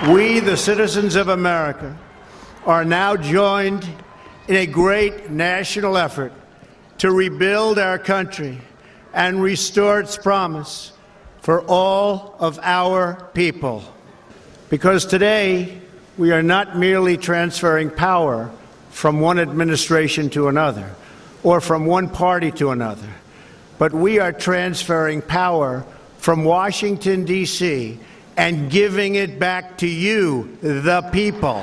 We, the citizens of America, are now joined in a great national effort to rebuild our country and restore its promise for all of our people. Because today, we are not merely transferring power from one administration to another or from one party to another, but we are transferring power from Washington, D.C., and giving it back to you, the people.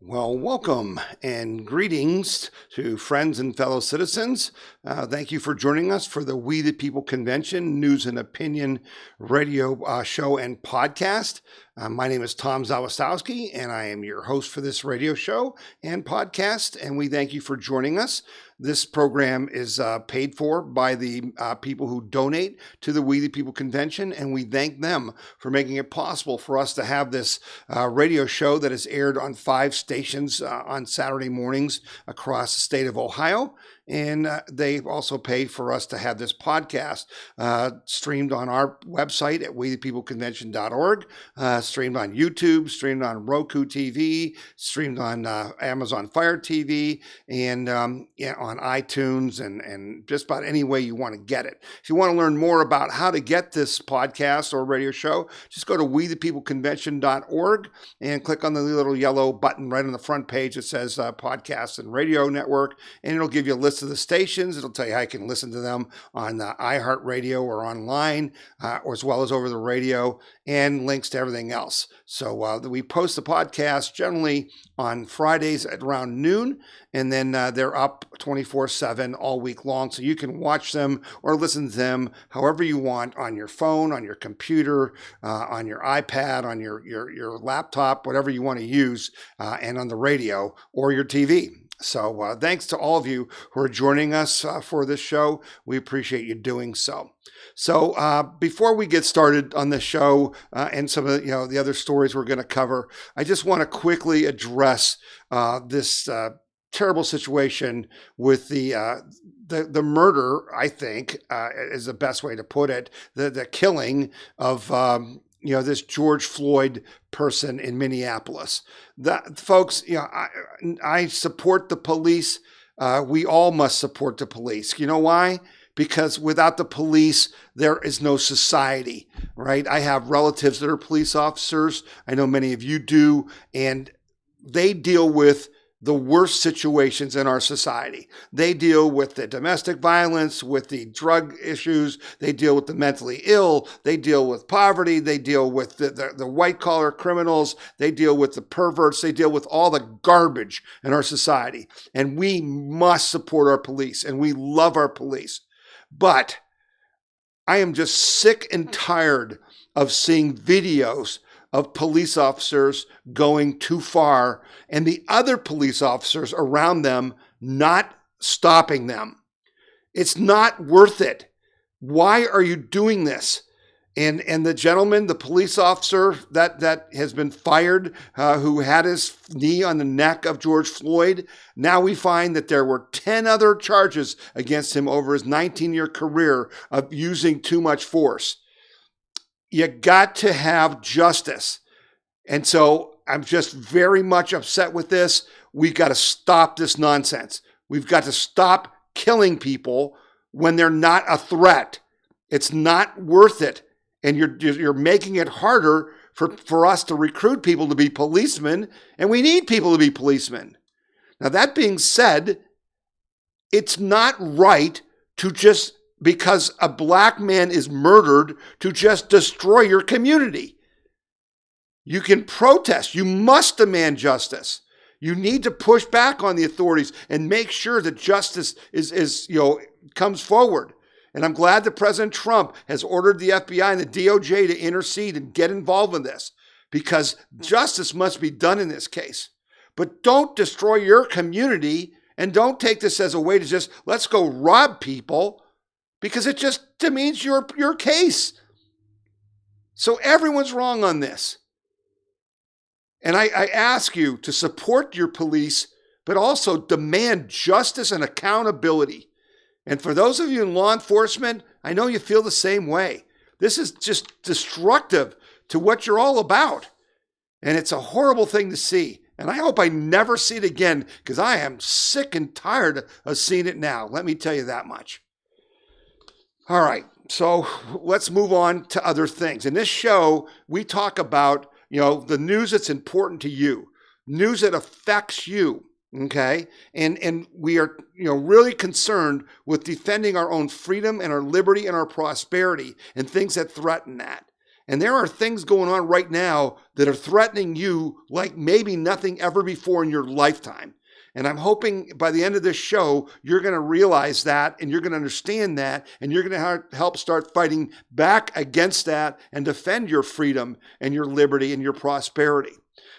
Well, welcome and greetings to friends and fellow citizens. Thank you for joining us for the We the People Convention News and Opinion radio show and podcast. My name is Tom Zawistowski, and I am your host for this radio show and podcast, and we thank you for joining us. This program is paid for by the people who donate to the We the People Convention, and we thank them for making it possible for us to have this radio show that is aired on 5 stations on Saturday mornings across the state of Ohio. And they also pay for us to have this podcast streamed on our website at wethepeopleconvention.org, streamed on YouTube, streamed on Roku TV, streamed on Amazon Fire TV, and on iTunes, and just about any way you want to get it. If you want to learn more about how to get this podcast or radio show, just go to wethepeopleconvention.org and click on the little yellow button right on the front page that says Podcast and Radio Network, and it'll give you a list of the stations. It'll tell you how you can listen to them on iHeartRadio or online, or as well as over the radio, and links to everything else. So we post the podcast generally on Fridays at around noon, and then they're up 24/7 all week long, so you can watch them or listen to them however you want on your phone, on your computer, on your iPad, on your laptop, whatever you want to use, and on the radio or your TV. So thanks to all of you who are joining us for this show. We appreciate you doing so. So before we get started on the show and some of the other stories we're going to cover, I just want to quickly address this terrible situation with the murder, I think, is the best way to put it, the killing of this George Floyd person in Minneapolis. Folks, I support the police. We all must support the police. You know why? Because without the police, there is no society, right? I have relatives that are police officers. I know many of you do, and they deal with the worst situations in our society. They deal with the domestic violence, with the drug issues. They deal with the mentally ill. They deal with poverty. They deal with the white-collar criminals. They deal with the perverts. They deal with all the garbage in our society. And we must support our police, and we love our police. But I am just sick and tired of seeing videos of police officers going too far and the other police officers around them not stopping them. It's not worth it. Why are you doing this? And the gentleman, the police officer that has been fired, who had his knee on the neck of George Floyd, now we find that there were 10 other charges against him over his 19-year career of using too much force. You got to have justice. And so I'm just very much upset with this. We've got to stop this nonsense. We've got to stop killing people when they're not a threat. It's not worth it. And you're making it harder for us to recruit people to be policemen, and we need people to be policemen. Now, that being said, it's not right to just, because a black man is murdered, to just destroy your community. You can protest. You must demand justice. You need to push back on the authorities and make sure that justice comes forward. And I'm glad that President Trump has ordered the FBI and the DOJ to intercede and get involved in this, because justice must be done in this case. But don't destroy your community, and don't take this as a way to just, let's go rob people, because it just demeans your case. So everyone's wrong on this. And I ask you to support your police, but also demand justice and accountability. And for those of you in law enforcement, I know you feel the same way. This is just destructive to what you're all about. And it's a horrible thing to see. And I hope I never see it again, because I am sick and tired of seeing it now. Let me tell you that much. All right, so let's move on to other things. In this show, we talk about, the news that's important to you, news that affects you, okay? And we are, really concerned with defending our own freedom and our liberty and our prosperity and things that threaten that. And there are things going on right now that are threatening you like maybe nothing ever before in your lifetime. And I'm hoping by the end of this show, you're going to realize that, and you're going to understand that, and you're going to help start fighting back against that and defend your freedom and your liberty and your prosperity.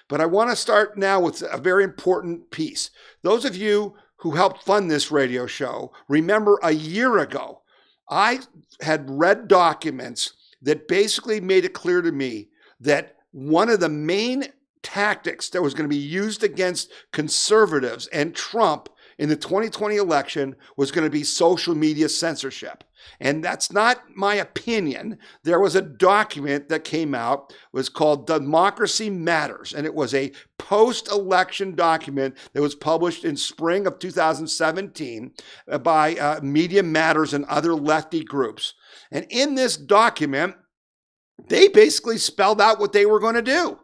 But I want to start now with a very important piece. Those of you who helped fund this radio show, remember a year ago, I had read documents that basically made it clear to me that one of the main tactics that was going to be used against conservatives and Trump in the 2020 election was going to be social media censorship. And that's not my opinion. There was a document that came out, it was called Democracy Matters, and it was a post-election document that was published in spring of 2017 by Media Matters and other lefty groups. And in this document, they basically spelled out what they were going to do.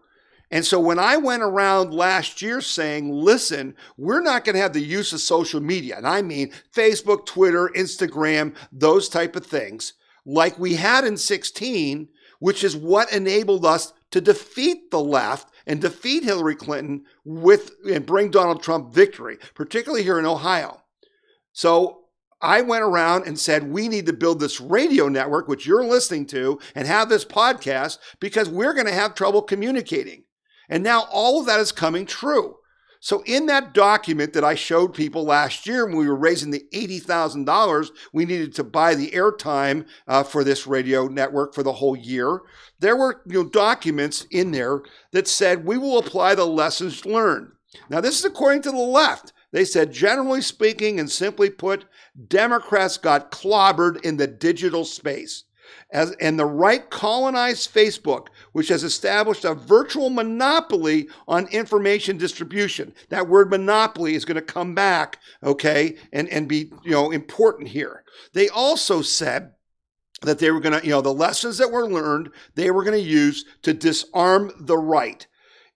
And so when I went around last year saying, listen, we're not going to have the use of social media, and I mean Facebook, Twitter, Instagram, those type of things, like we had in 2016, which is what enabled us to defeat the left and defeat Hillary Clinton and bring Donald Trump victory, particularly here in Ohio. So I went around and said, we need to build this radio network, which you're listening to, and have this podcast because we're going to have trouble communicating. And now all of that is coming true. So in that document that I showed people last year when we were raising the $80,000 we needed to buy the airtime for this radio network for the whole year, there were documents in there that said we will apply the lessons learned. Now this is according to the left. They said, generally speaking and simply put, Democrats got clobbered in the digital space. And the right colonized Facebook, which has established a virtual monopoly on information distribution. That word monopoly is going to come back, okay, and be important here. They also said that they were going to, the lessons that were learned, they were going to use to disarm the right.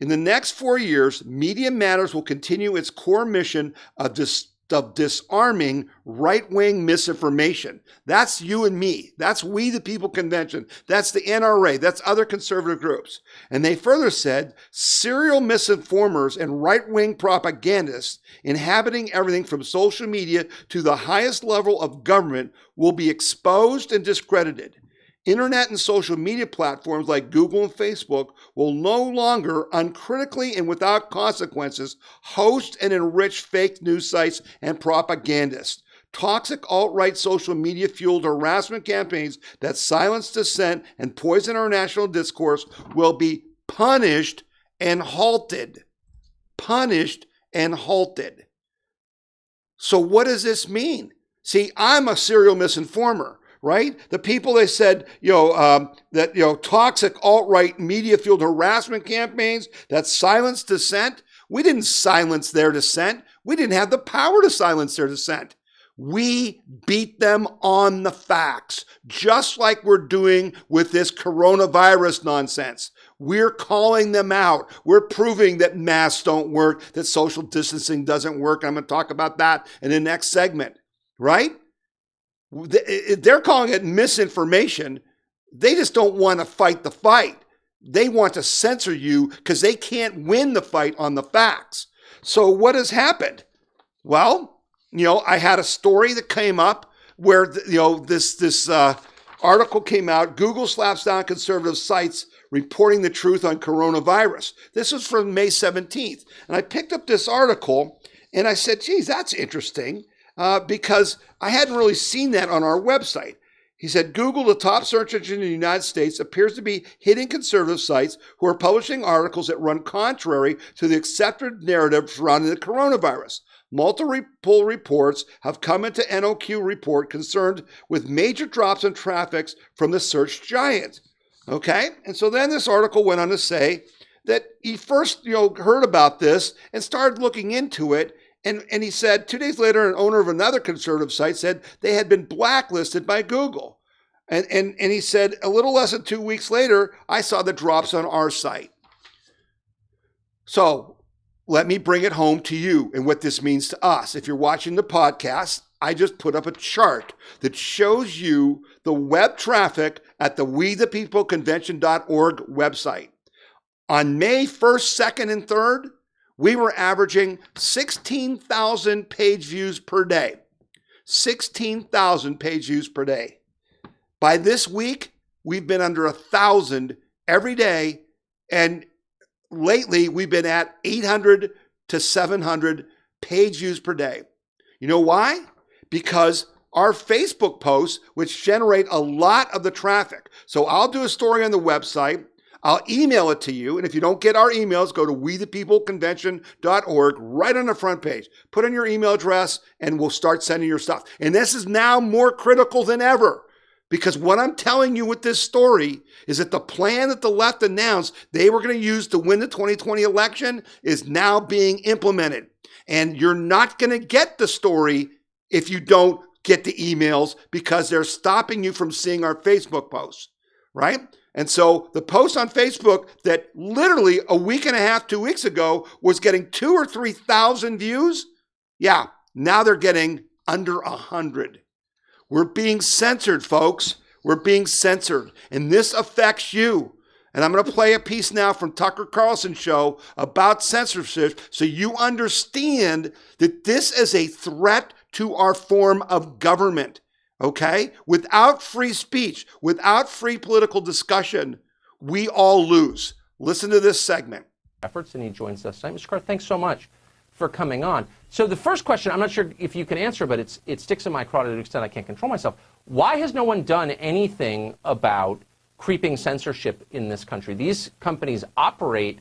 In the next 4 years, Media Matters will continue its core mission of disarming right-wing misinformation. That's you and me. That's We the People Convention. That's the NRA. That's other conservative groups. And they further said, serial misinformers and right-wing propagandists inhabiting everything from social media to the highest level of government will be exposed and discredited. Internet and social media platforms like Google and Facebook will no longer uncritically and without consequences host and enrich fake news sites and propagandists. Toxic alt-right social media fueled harassment campaigns that silence dissent and poison our national discourse will be punished and halted. Punished and halted. So what does this mean? See, I'm a serial misinformer. Right? The people they said, toxic alt-right media-fueled harassment campaigns that silence dissent. We didn't silence their dissent. We didn't have the power to silence their dissent. We beat them on the facts, just like we're doing with this coronavirus nonsense. We're calling them out. We're proving that masks don't work, that social distancing doesn't work. I'm going to talk about that in the next segment, right? They're calling it misinformation. They just don't want to fight the fight. They want to censor you because they can't win the fight on the facts. So what has happened? Well, I had a story that came up where, this article came out. Google slaps down conservative sites reporting the truth on coronavirus. This was from May 17th. And I picked up this article and I said, geez, that's interesting. Because I hadn't really seen that on our website. He said, Google, the top search engine in the United States, appears to be hitting conservative sites who are publishing articles that run contrary to the accepted narrative surrounding the coronavirus. multiple reports have come into NOQ report concerned with major drops in traffic from the search giant. Okay? And so then this article went on to say that he first, heard about this and started looking into it. And he said 2 days later, an owner of another conservative site said they had been blacklisted by Google. And he said a little less than 2 weeks later, I saw the drops on our site. So let me bring it home to you and what this means to us. If you're watching the podcast, I just put up a chart that shows you the web traffic at the WeThePeopleConvention.org website. On May 1st, 2nd, and 3rd, we were averaging 16,000 page views per day. 16,000 page views per day. By this week, we've been under 1,000 every day, and lately we've been at 800 to 700 page views per day. You know why? Because our Facebook posts, which generate a lot of the traffic. So I'll do a story on the website. I'll email it to you. And if you don't get our emails, go to WeThePeopleConvention.org right on the front page. Put in your email address and we'll start sending your stuff. And this is now more critical than ever. Because what I'm telling you with this story is that the plan that the left announced they were going to use to win the 2020 election is now being implemented. And you're not going to get the story if you don't get the emails because they're stopping you from seeing our Facebook posts, right? And so the post on Facebook that literally a week and a half, 2 weeks ago was getting 2,000 or 3,000 views. Yeah, now they're getting under 100. We're being censored, folks. We're being censored. And this affects you. And I'm going to play a piece now from Tucker Carlson's show about censorship so you understand that this is a threat to our form of government. Okay? Without free speech, without free political discussion, we all lose. Listen to this segment. Efforts, and he joins us tonight. Mr. Carr, thanks so much for coming on. So the first question, I'm not sure if you can answer, but it sticks in my craw to the extent I can't control myself. Why has no one done anything about creeping censorship in this country? These companies operate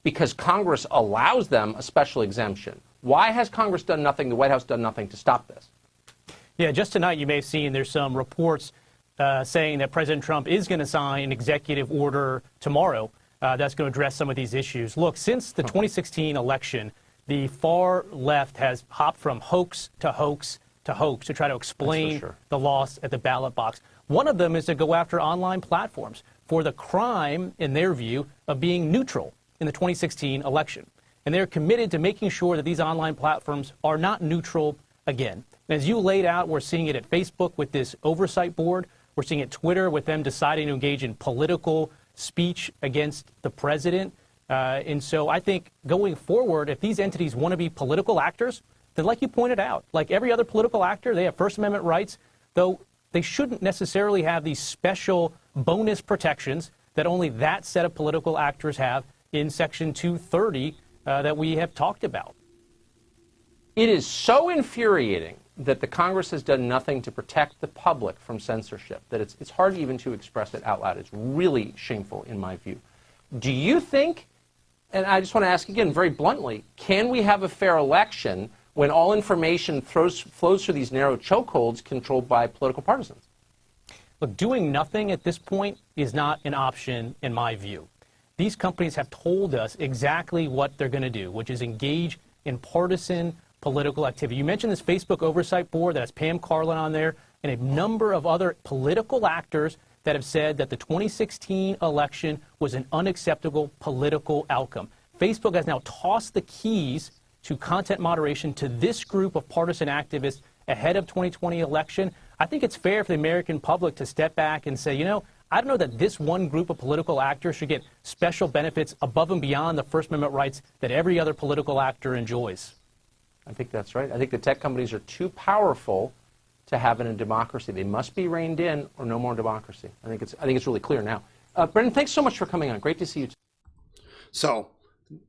because Congress allows them a special exemption. Why has Congress done nothing, the White House done nothing to stop this? Yeah, just tonight you may have seen there's some reports saying that President Trump is going to sign an executive order tomorrow that's going to address some of these issues. Look, since the 2016 election, the far left has hopped from hoax to hoax to hoax to try to explain the loss at the ballot box. One of them is to go after online platforms for the crime, in their view, of being neutral in the 2016 election. And they're committed to making sure that these online platforms are not neutral again. And as you laid out, we're seeing it at Facebook with this oversight board. We're seeing it at Twitter with them deciding to engage in political speech against the president. And so I think going forward, if these entities want to be political actors, then like you pointed out, like every other political actor, they have First Amendment rights, though they shouldn't necessarily have these special bonus protections that only that set of political actors have in Section 230 that we have talked about. It is so infuriating that the Congress has done nothing to protect the public from censorship that it's hard even to express it out loud. It's really shameful in my view. Do you think, and I just want to ask again very bluntly, can we have a fair election when all information flows through these narrow chokeholds controlled by political partisans? Look, doing nothing at this point is not an option in my view. These companies have told us exactly what they're going to do, which is engage in partisan political activity. You mentioned this Facebook oversight board that has Pam Karlan on there and a number of other political actors that have said that the 2016 election was an unacceptable political outcome. Facebook has now tossed the keys to content moderation to this group of partisan activists ahead of 2020 election. I think it's fair for the American public to step back and say, you know, I don't know that this one group of political actors should get special benefits above and beyond the First Amendment rights that every other political actor enjoys. I think that's right. I think the tech companies are too powerful to have in a democracy. They must be reined in or no more democracy. I think it's really clear now. Brendan, thanks so much for coming on. Great to see you. So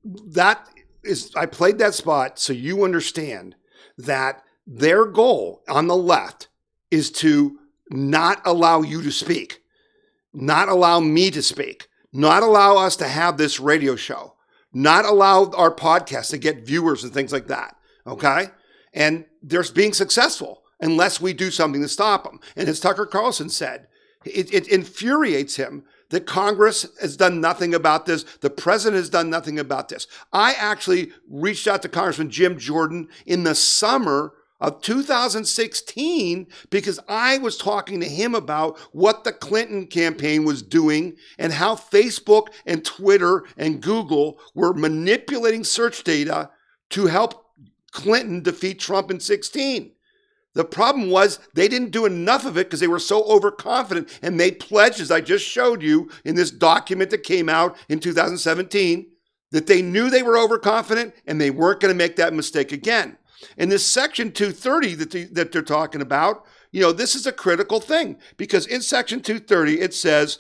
that is, I played that spot so you understand that their goal on the left is to not allow you to speak, not allow me to speak, not allow us to have this radio show, not allow our podcast to get viewers and things like that. okay? And they're being successful unless we do something to stop them. And as Tucker Carlson said, it infuriates him that Congress has done nothing about this. The president has done nothing about this. I actually reached out to Congressman Jim Jordan in the summer of 2016 because I was talking to him about what the Clinton campaign was doing and how Facebook and Twitter and Google were manipulating search data to help Clinton defeat Trump in 16. The problem was they didn't do enough of it because they were so overconfident and made pledges, I just showed you in this document that came out in 2017, that they knew they were overconfident and they weren't going to make that mistake again. In this Section 230 that they're talking about, this is a critical thing because in Section 230, it says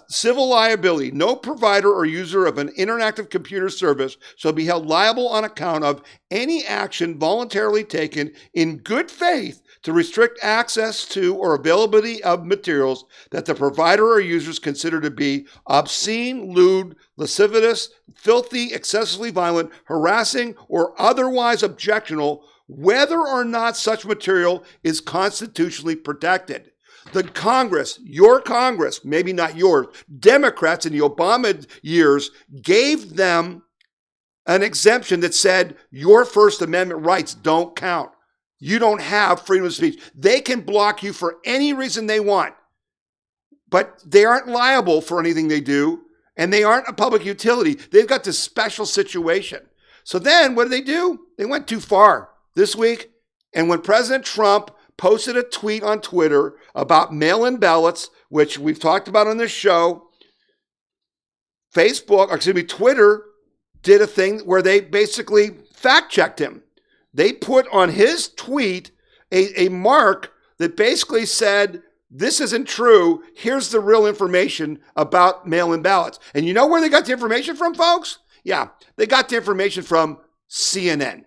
civil liability. No provider or user of an interactive computer service shall be held liable on account of any action voluntarily taken in good faith to restrict access to or availability of materials that the provider or users consider to be obscene, lewd, lascivious, filthy, excessively violent, harassing, or otherwise objectionable, whether or not such material is constitutionally protected. The Congress, your Congress, maybe not yours, Democrats in the Obama years gave them an exemption that said your First Amendment rights don't count. You don't have freedom of speech. They can block you for any reason they want, but they aren't liable for anything they do, and they aren't a public utility. They've got this special situation. So then what do? They went too far this week, and when President Trump posted a tweet on Twitter about mail-in ballots, which we've talked about on this show, Twitter did a thing where they basically fact-checked him. They put on his tweet a mark that basically said, this isn't true. Here's the real information about mail-in ballots. And you know where they got the information from, folks? Yeah, they got the information from CNN.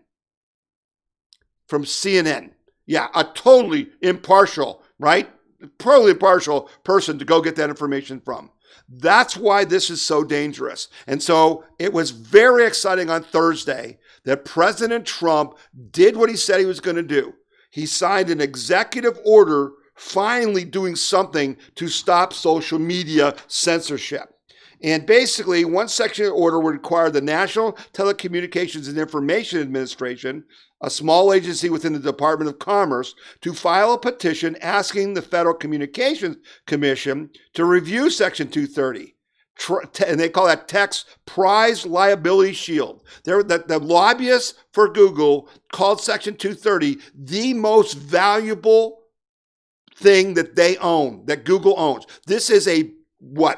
From CNN. Yeah, a totally impartial, right? Totally impartial person to go get that information from. That's why this is so dangerous. And so it was very exciting on Thursday that President Trump did what he said he was going to do. He signed an executive order finally doing something to stop social media censorship. And basically, one section of the order would require the National Telecommunications and Information Administration, a small agency within the Department of Commerce, to file a petition asking the Federal Communications Commission to review Section 230. And they call that Tech's Prize Liability Shield. The lobbyists for Google called Section 230 the most valuable thing that they own, that Google owns. This is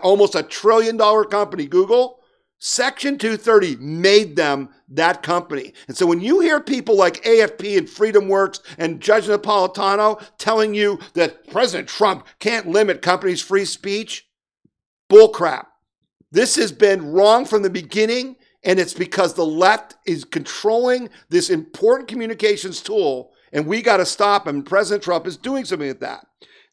almost $1 trillion company, Google. Section 230 made them that company. And so when you hear people like AFP and FreedomWorks and Judge Napolitano telling you that President Trump can't limit companies' free speech, bullcrap. This has been wrong from the beginning, and it's because the left is controlling this important communications tool, and we got to stop him. President Trump is doing something with that.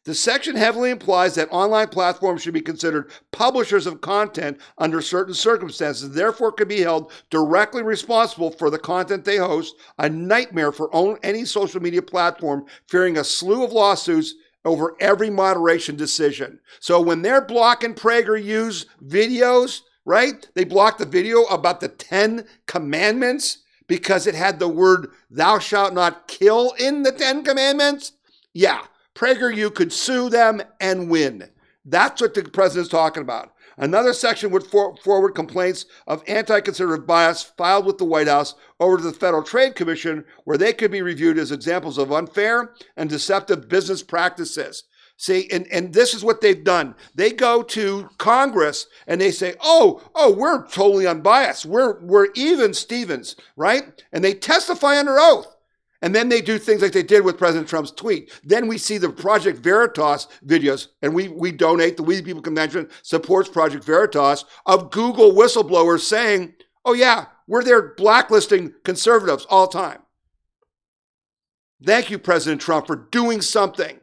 The section heavily implies that online platforms should be considered publishers of content under certain circumstances, therefore could be held directly responsible for the content they host, a nightmare for any social media platform, fearing a slew of lawsuits over every moderation decision. So when they're blocking PragerU's videos, right? They blocked the video about the 10 commandments because it had the word thou shalt not kill in the 10 commandments. Yeah, PragerU could sue them and win. That's what the president's talking about. Another section would forward complaints of anti-conservative bias filed with the White House over to the Federal Trade Commission, where they could be reviewed as examples of unfair and deceptive business practices. See, and this is what they've done. They go to Congress and they say, oh, we're totally unbiased. We're even Stevens, right? And they testify under oath. And then they do things like they did with President Trump's tweet. Then we see the Project Veritas videos, and we donate. The We the People Convention supports Project Veritas of Google whistleblowers saying, oh yeah, we're there blacklisting conservatives all the time. Thank you, President Trump, for doing something.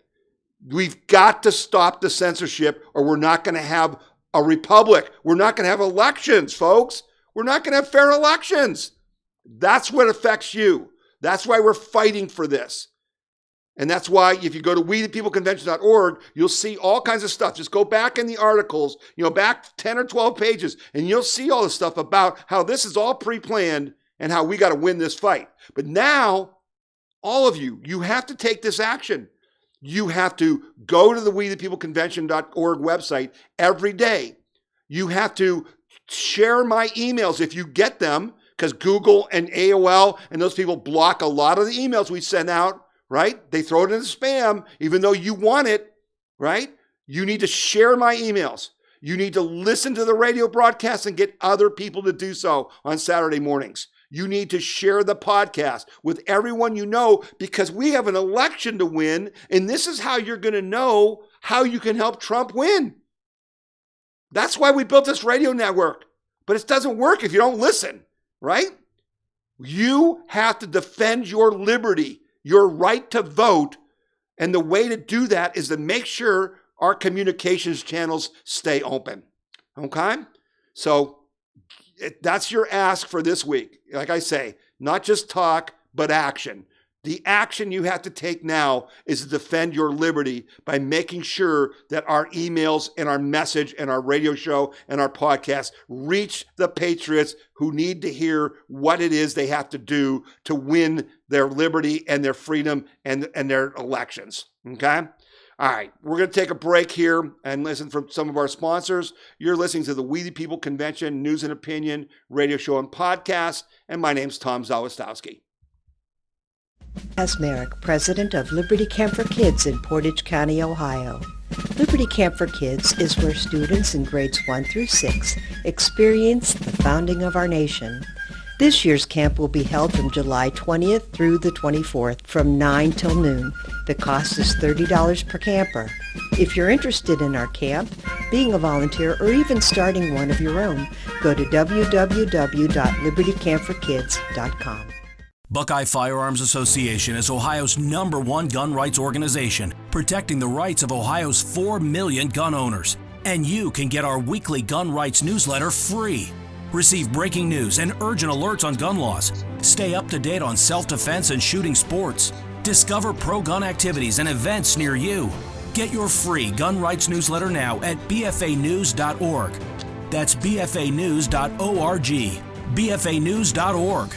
We've got to stop the censorship, or we're not going to have a republic. We're not going to have elections, folks. We're not going to have fair elections. That's what affects you. That's why we're fighting for this. And that's why if you go to wethepeopleconvention.org, you'll see all kinds of stuff. Just go back in the articles, back 10 or 12 pages, and you'll see all the stuff about how this is all pre-planned and how we got to win this fight. But now, all of you, you have to take this action. You have to go to the wethepeopleconvention.org website every day. You have to share my emails if you get them, because Google and AOL and those people block a lot of the emails we send out, right? They throw it in the spam, even though you want it, right? You need to share my emails. You need to listen to the radio broadcast and get other people to do so on Saturday mornings. You need to share the podcast with everyone you know, because we have an election to win, and this is how you're going to know how you can help Trump win. That's why we built this radio network. But it doesn't work if you don't listen, right? You have to defend your liberty, your right to vote, and the way to do that is to make sure our communications channels stay open, okay? So that's your ask for this week. Like I say, not just talk, but action. The action you have to take now is to defend your liberty by making sure that our emails and our message and our radio show and our podcast reach the patriots who need to hear what it is they have to do to win their liberty and their freedom and their elections. Okay? All right, we're going to take a break here and listen from some of our sponsors. You're listening to the We the People Convention News and Opinion radio show and podcast, and my name's Tom Zawistowski. Asmerick, president of Liberty Camp for Kids in Portage County, Ohio. Liberty Camp for Kids is where students in grades 1 through 6 experience the founding of our nation. This year's camp will be held from July 20th through the 24th from 9 till noon. The cost is $30 per camper. If you're interested in our camp, being a volunteer, or even starting one of your own, go to www.libertycampforkids.com. Buckeye Firearms Association is Ohio's #1 gun rights organization, protecting the rights of Ohio's 4 million gun owners. And you can get our weekly gun rights newsletter free. Receive breaking news and urgent alerts on gun laws. Stay up to date on self-defense and shooting sports. Discover pro-gun activities and events near you. Get your free gun rights newsletter now at bfanews.org. That's bfanews.org. bfanews.org.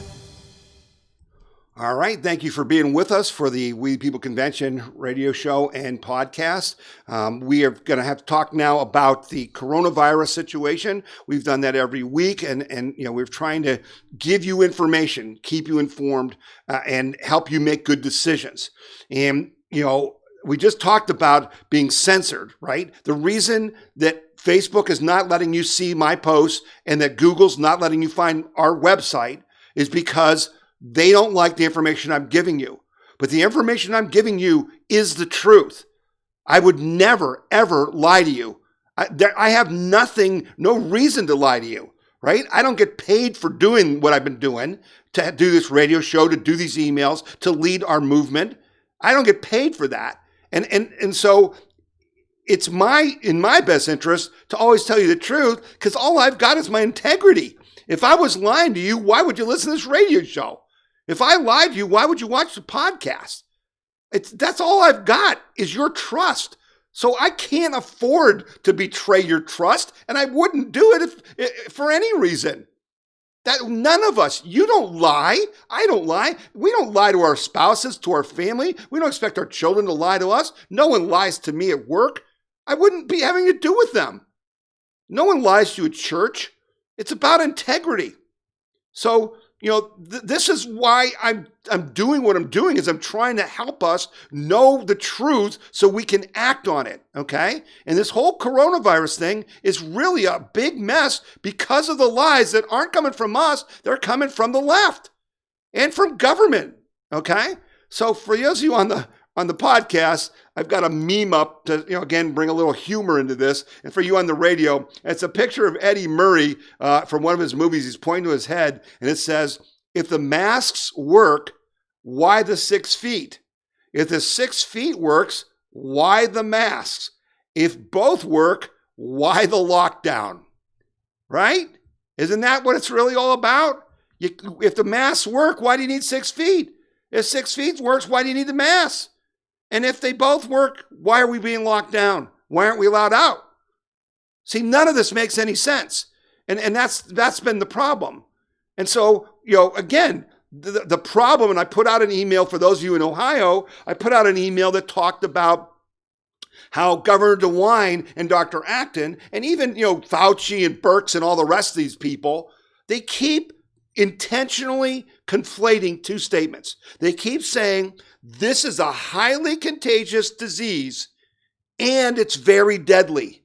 All right. Thank you for being with us for the We People Convention radio show and podcast. We are going to have to talk now about the coronavirus situation. We've done that every week, and we're trying to give you information, keep you informed, and help you make good decisions. And, we just talked about being censored, right? The reason that Facebook is not letting you see my posts and that Google's not letting you find our website is because they don't like the information I'm giving you. But the information I'm giving you is the truth. I would never, ever lie to you. I have no reason to lie to you, right? I don't get paid for doing what I've been doing, to do this radio show, to do these emails, to lead our movement. I don't get paid for that. And so it's in my best interest to always tell you the truth, because all I've got is my integrity. If I was lying to you, why would you listen to this radio show? If I lied to you, why would you watch the podcast? That's all I've got is your trust. So I can't afford to betray your trust, and I wouldn't do it if for any reason. That none of us, you don't lie. I don't lie. We don't lie to our spouses, to our family. We don't expect our children to lie to us. No one lies to me at work. I wouldn't be having to do with them. No one lies to you at church. It's about integrity. So, this is why I'm doing what I'm doing, is I'm trying to help us know the truth so we can act on it, okay? And this whole coronavirus thing is really a big mess because of the lies that aren't coming from us. They're coming from the left and from government, okay? So for those of you on the podcast, I've got a meme up to, again, bring a little humor into this. And for you on the radio, it's a picture of Eddie Murray from one of his movies. He's pointing to his head, and it says, if the masks work, why the 6 feet? If the 6 feet works, why the masks? If both work, why the lockdown? Right? Isn't that what it's really all about? If the masks work, why do you need 6 feet? If 6 feet works, why do you need the mask? And if they both work, why are we being locked down? Why aren't we allowed out? See, none of this makes any sense. And that's been the problem. And so, again, the problem, and I put out an email for those of you in Ohio, I put out an email that talked about how Governor DeWine and Dr. Acton, and even, Fauci and Birx and all the rest of these people, they keep intentionally conflating two statements. They keep saying, this is a highly contagious disease and it's very deadly.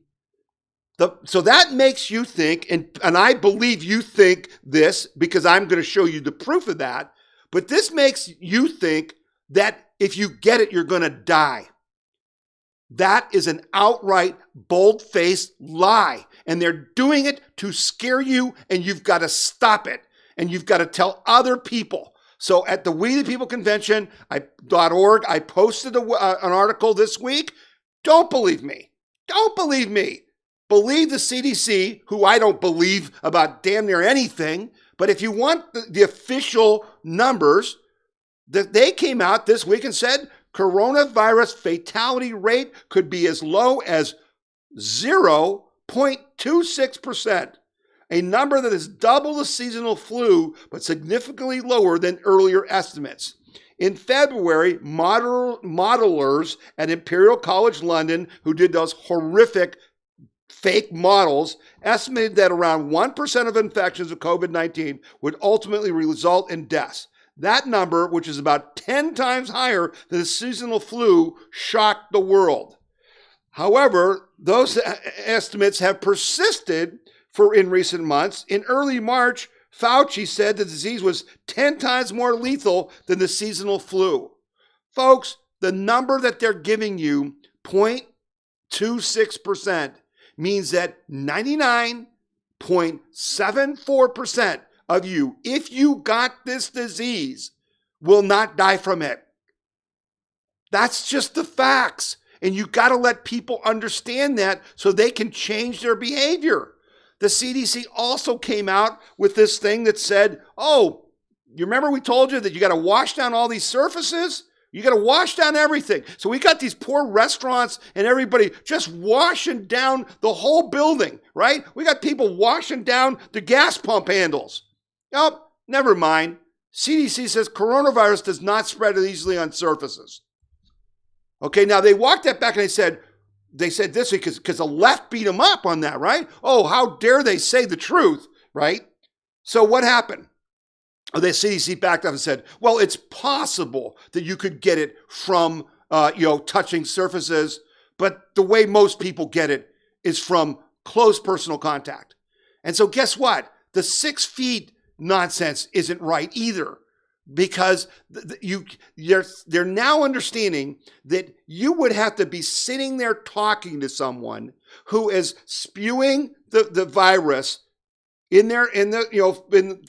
So that makes you think, and I believe you think this because I'm going to show you the proof of that, but this makes you think that if you get it, you're going to die. That is an outright, bold-faced lie, and they're doing it to scare you, and you've got to stop it, and you've got to tell other people. So at the We the People Convention, .org, I posted an article this week. Don't believe me. Don't believe me. Believe the CDC, who I don't believe about damn near anything. But if you want the official numbers, they came out this week and said coronavirus fatality rate could be as low as 0.26%, a number that is double the seasonal flu, but significantly lower than earlier estimates. In February, modelers at Imperial College London, who did those horrific fake models, estimated that around 1% of infections of COVID-19 would ultimately result in deaths. That number, which is about 10 times higher than the seasonal flu, shocked the world. However, those estimates have persisted in recent months. In early March, Fauci said the disease was 10 times more lethal than the seasonal flu. Folks, the number that they're giving you, 0.26%, means that 99.74% of you, if you got this disease, will not die from it. That's just the facts. And you got to let people understand that so they can change their behavior. The CDC also came out with this thing that said, oh, you remember we told you that you got to wash down all these surfaces? You got to wash down everything. So we got these poor restaurants and everybody just washing down the whole building, right? We got people washing down the gas pump handles. Oh, never mind. CDC says coronavirus does not spread easily on surfaces. Okay, now they walked that back and they said this because the left beat them up on that, right? Oh, how dare they say the truth, right? So what happened? The CDC backed up and said, well, it's possible that you could get it from, touching surfaces, but the way most people get it is from close personal contact. And so guess what? The 6 feet nonsense isn't right either, because they're now understanding that you would have to be sitting there talking to someone who is spewing the virus in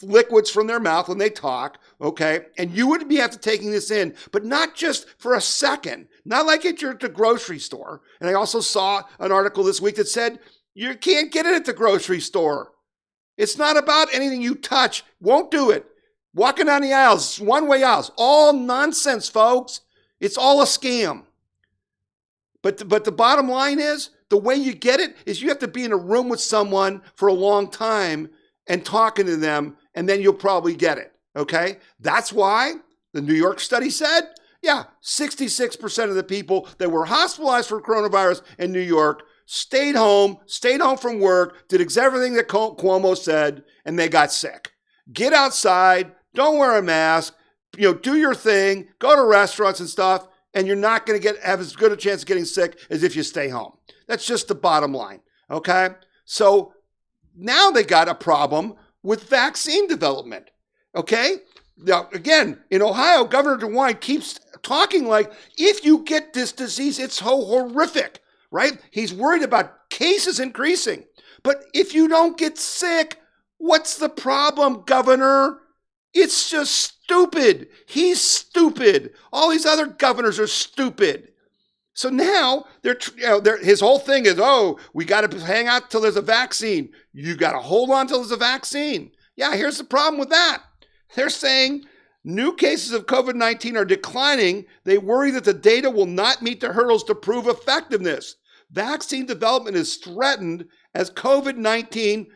liquids from their mouth when they talk, okay? And you would have to taking this in, but not just for a second, not like at the grocery store. And I also saw an article this week that said you can't get it at the grocery store. It's not about anything you touch. Won't do it. Walking down the aisles, one-way aisles, all nonsense, folks. It's all a scam. But the bottom line is, the way you get it is you have to be in a room with someone for a long time and talking to them, and then you'll probably get it, okay? That's why the New York study said, 66% of the people that were hospitalized for coronavirus in New York stayed home from work, did everything that Cuomo said, and they got sick. Get outside, don't wear a mask, do your thing, go to restaurants and stuff, and you're not going to have as good a chance of getting sick as if you stay home. That's just the bottom line, okay? So now they got a problem with vaccine development, okay? Now, again, in Ohio, Governor DeWine keeps talking like, if you get this disease, it's so horrific, right? He's worried about cases increasing. But if you don't get sick, what's the problem, Governor? It's just stupid. He's stupid. All these other governors are stupid. So now his whole thing is, we got to hang out till there's a vaccine. You got to hold on till there's a vaccine. Yeah, here's the problem with that. They're saying New cases of COVID-19 are declining. They worry that the data will not meet the hurdles to prove effectiveness. Vaccine development is threatened as COVID-19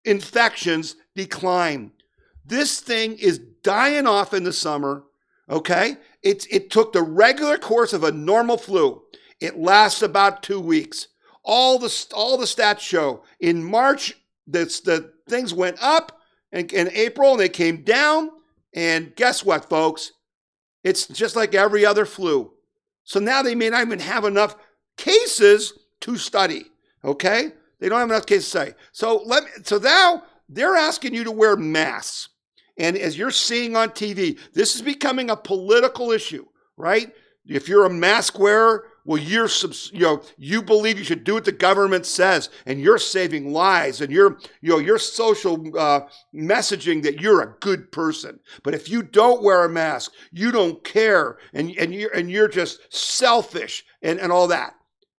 infections decline. This thing is dying off in the summer, okay? It took the regular course of a normal flu. It lasts about 2 weeks. All the stats show in March the things went up, and in April they came down. And guess what, folks? It's just like every other flu. So now they may not even have enough cases to study, okay? They don't have enough cases to study. So now they're asking you to wear masks. And as you're seeing on TV, this is becoming a political issue, right? If you're a mask wearer, well, you believe you should do what the government says, and you're saving lives, and you're social messaging that you're a good person. But if you don't wear a mask, you don't care, and you're just selfish and all that.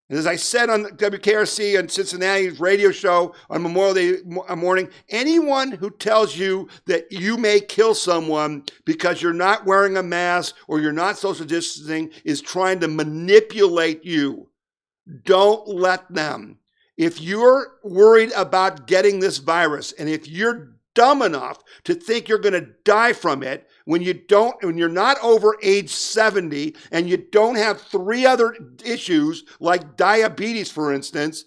And as I said on WKRC and Cincinnati's radio show on Memorial Day morning, anyone who tells you that you may kill someone because you're not wearing a mask or you're not social distancing is trying to manipulate you. Don't let them. If you're worried about getting this virus, and if you're dumb enough to think you're going to die from it when you're not over age 70 and you don't have 3 other issues like diabetes, for instance,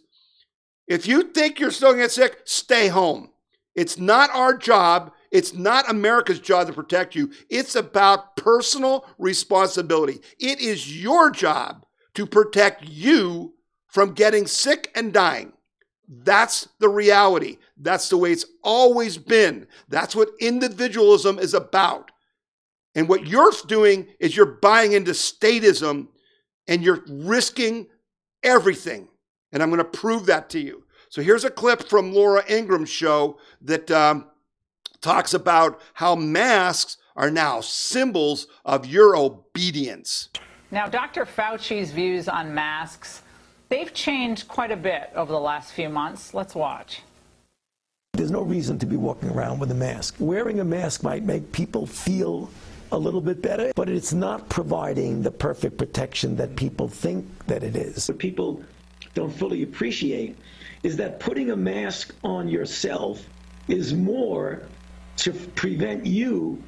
if you think you're still going to get sick, stay home. It's not our job. It's not America's job to protect you. It's about personal responsibility. It is your job to protect you from getting sick and dying. That's the reality. That's the way it's always been. That's what individualism is about. And what you're doing is you're buying into statism and you're risking everything. And I'm going to prove that to you. So here's a clip from Laura Ingram's show that talks about how masks are now symbols of your obedience. Now, Dr. Fauci's views on masks, they've changed quite a bit over the last few months. Let's watch. There's no reason to be walking around with a mask. Wearing a mask might make people feel a little bit better, but it's not providing the perfect protection that people think that it is. What people don't fully appreciate is that putting a mask on yourself is more to prevent you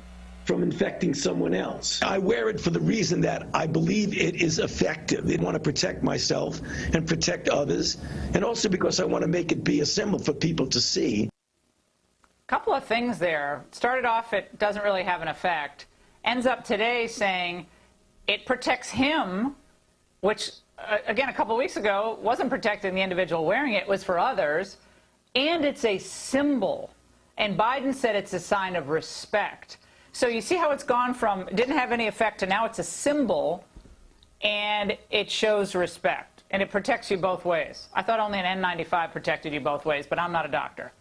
from infecting someone else. I wear it for the reason that I believe it is effective. I want to protect myself and protect others, and also because I want to make it be a symbol for people to see. Couple of things there. Started off, it doesn't really have an effect. Ends up today saying it protects him, which, again, a couple of weeks ago wasn't protecting the individual wearing it, was for others. And it's a symbol. And Biden said it's a sign of respect. So you see how it's gone from didn't have any effect to now it's a symbol, and it shows respect. And it protects you both ways. I thought only an N95 protected you both ways, but I'm not a doctor.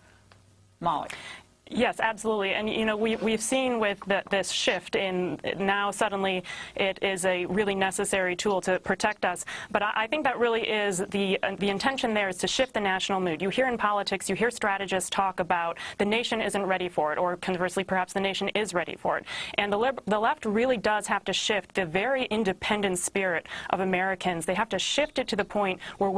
Molly. Yes, absolutely. And, you know, we've seen with this shift in now suddenly it is a really necessary tool to protect us. But I think that really is the intention there is to shift the national mood. You hear in politics, you hear strategists talk about the nation isn't ready for it, or conversely, perhaps the nation is ready for it. And the left really does have to shift the very independent spirit of Americans. They have to shift it to the point where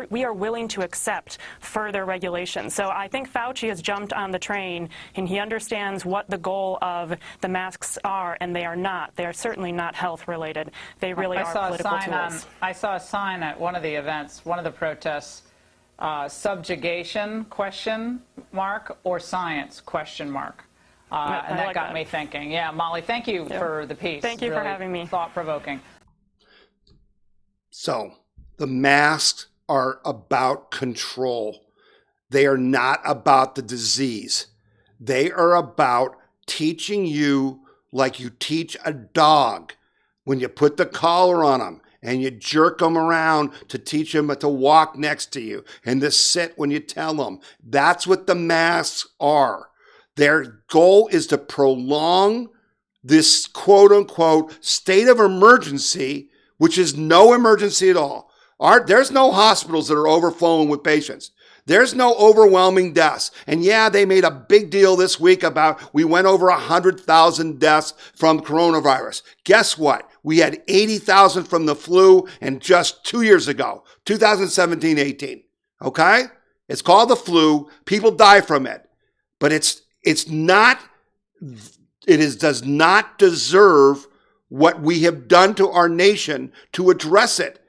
we are willing to accept further regulation. So I think Fauci has jumped on the train, and he understands what the goal of the masks are, and they are not. They are certainly not health-related. They really are political tools. I saw a sign at one of the events, one of the protests, subjugation, question mark, or science, question mark. And that got me thinking. Yeah, Molly, thank you for the piece. Thank you for having me. Thought-provoking. So the masks are about control. They are not about the disease. They are about teaching you like you teach a dog when you put the collar on them and you jerk them around to teach them to walk next to you and to sit when you tell them. That's what the masks are. Their goal is to prolong this quote-unquote state of emergency, which is no emergency at all. There's no hospitals that are overflowing with patients. There's no overwhelming deaths. And yeah, they made a big deal this week about we went over 100,000 deaths from coronavirus. Guess what? We had 80,000 from the flu, and just 2 years ago, 2017-18. Okay? It's called the flu. People die from it. But it does not deserve what we have done to our nation to address it.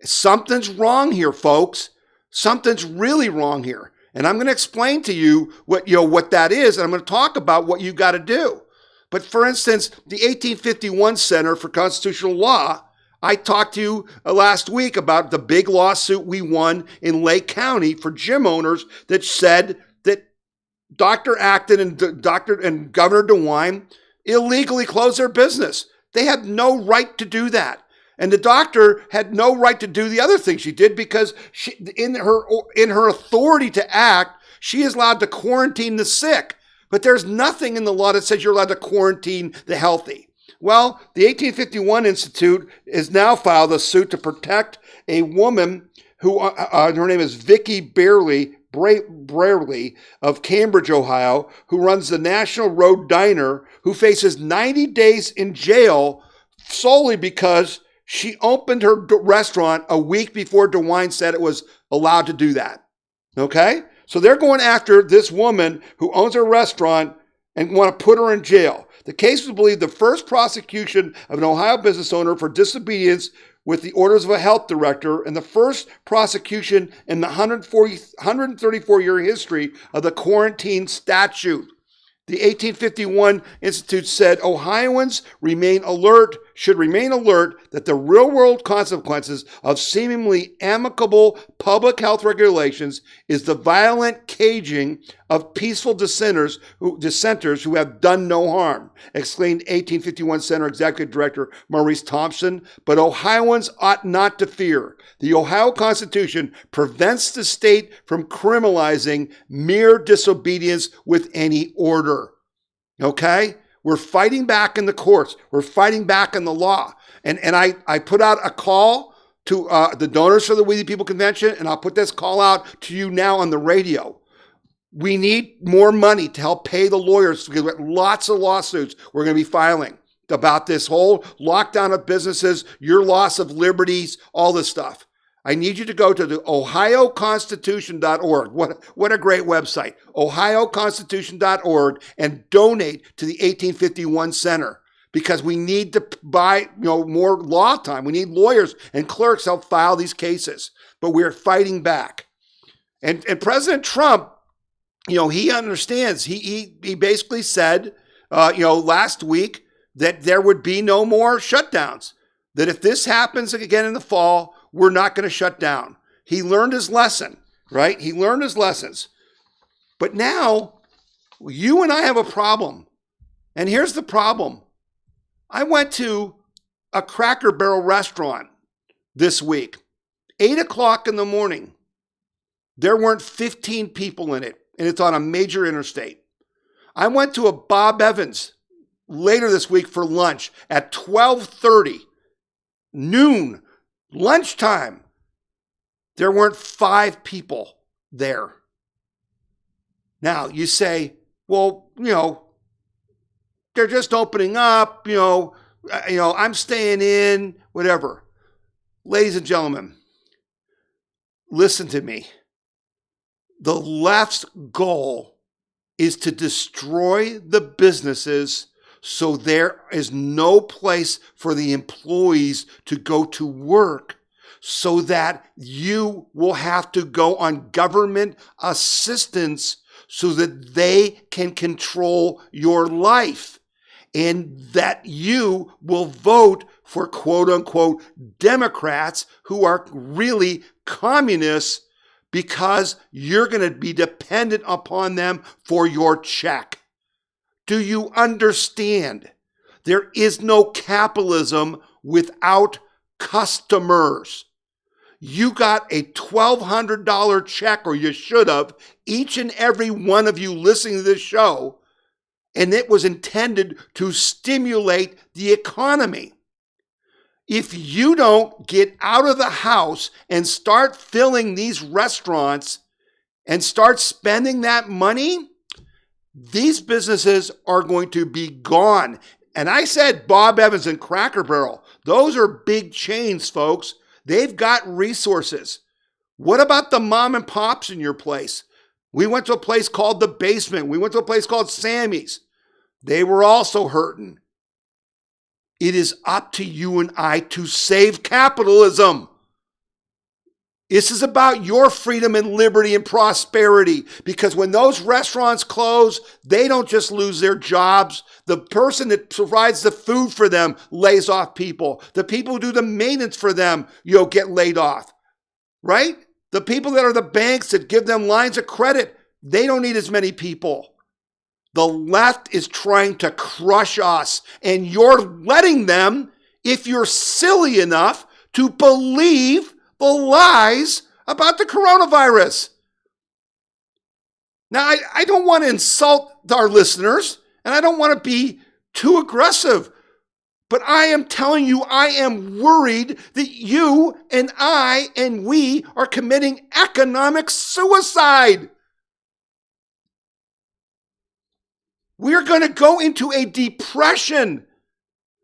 Something's wrong here, folks. Something's really wrong here. And I'm going to explain to you what that is, and I'm going to talk about what you got to do. But for instance, the 1851 Center for Constitutional Law, I talked to you last week about the big lawsuit we won in Lake County for gym owners that said that Dr. Acton and Governor DeWine illegally closed their business. They had no right to do that. And the doctor had no right to do the other thing she did because in her authority to act, she is allowed to quarantine the sick. But there's nothing in the law that says you're allowed to quarantine the healthy. Well, the 1851 Institute has now filed a suit to protect a woman who, her name is Vicki Braley of Cambridge, Ohio, who runs the National Road Diner, who faces 90 days in jail solely because she opened her restaurant a week before DeWine said it was allowed to do that. Okay? So they're going after this woman who owns her restaurant and want to put her in jail. The case was believed the first prosecution of an Ohio business owner for disobedience with the orders of a health director and the first prosecution in the 134-year history of the quarantine statute. The 1851 Institute said Ohioans should remain alert that the real-world consequences of seemingly amicable public health regulations is the violent caging of peaceful dissenters who have done no harm, exclaimed 1851 Center Executive Director Maurice Thompson. But Ohioans ought not to fear. The Ohio Constitution prevents the state from criminalizing mere disobedience with any order. Okay? We're fighting back in the courts. We're fighting back in the law. And I put out a call to the donors for the We the People Convention, and I'll put this call out to you now on the radio. We need more money to help pay the lawyers because we have lots of lawsuits we're going to be filing about this whole lockdown of businesses, your loss of liberties, all this stuff. I need you to go to the ohioconstitution.org. What a great website. ohioconstitution.org and donate to the 1851 Center because we need to buy more law time. We need lawyers and clerks to help file these cases. But we're fighting back. And President Trump, he understands. He basically said, last week that there would be no more shutdowns. That if this happens again in the fall, we're not going to shut down. He learned his lesson, right? He learned his lessons. But now, you and I have a problem. And here's the problem. I went to a Cracker Barrel restaurant this week. 8 o'clock in the morning. There weren't 15 people in it, and it's on a major interstate. I went to a Bob Evans later this week for lunch at 12:30, noon, lunchtime. There weren't 5 people there. Now, you say, well, they're just opening up, I'm staying in, whatever. Ladies and gentlemen, listen to me. The left's goal is to destroy the businesses so there is no place for the employees to go to work, so that you will have to go on government assistance so that they can control your life, and that you will vote for quote unquote Democrats who are really communists because you're going to be dependent upon them for your check. Do you understand? There is no capitalism without customers. You got a $1,200 check, or you should have, each and every one of you listening to this show, and it was intended to stimulate the economy. If you don't get out of the house and start filling these restaurants, and start spending that money, these businesses are going to be gone. And I said Bob Evans and Cracker Barrel. Those are big chains, folks. They've got resources. What about the mom and pops in your place? We went to a place called The Basement. We went to a place called Sammy's. They were also hurting. It is up to you and I to save capitalism. This is about your freedom and liberty and prosperity, because when those restaurants close, they don't just lose their jobs. The person that provides the food for them lays off people. The people who do the maintenance for them, get laid off, right? The people that are the banks that give them lines of credit, they don't need as many people. The left is trying to crush us, and you're letting them, if you're silly enough to believe the lies about the coronavirus. Now, I don't want to insult our listeners, and I don't want to be too aggressive, but I am telling you, I am worried that you and I and we are committing economic suicide. We're going to go into a depression.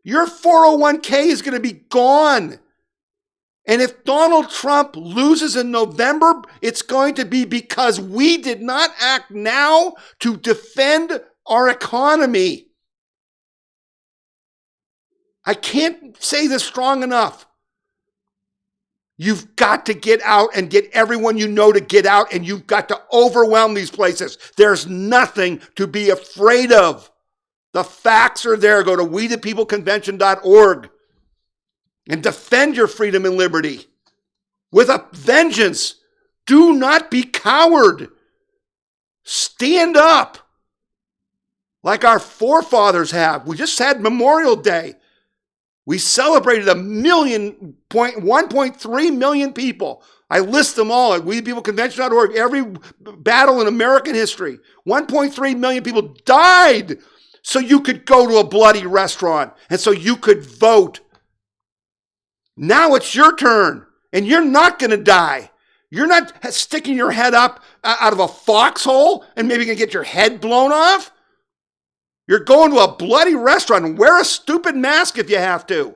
Your 401k is going to be gone. And if Donald Trump loses in November, it's going to be because we did not act now to defend our economy. I can't say this strong enough. You've got to get out and get everyone you know to get out, and you've got to overwhelm these places. There's nothing to be afraid of. The facts are there. Go to wethepeopleconvention.org. and defend your freedom and liberty with a vengeance. Do not be coward. Stand up like our forefathers have. We just had Memorial Day. We celebrated 1.3 million people. I list them all at wethepeopleconvention.org. Every battle in American history. 1.3 million people died so you could go to a bloody restaurant and so you could vote. Now it's your turn, and you're not going to die. You're not sticking your head up out of a foxhole and maybe going to get your head blown off. You're going to a bloody restaurant, and wear a stupid mask if you have to.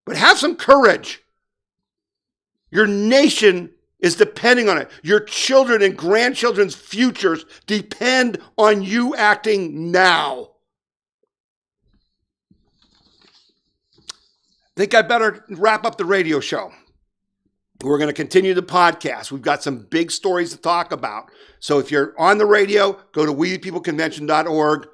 But have some courage. Your nation is depending on it. Your children and grandchildren's futures depend on you acting now. I think I better wrap up the radio show. We're going to continue the podcast. We've got some big stories to talk about. So if you're on the radio, go to wethepeopleconvention.org,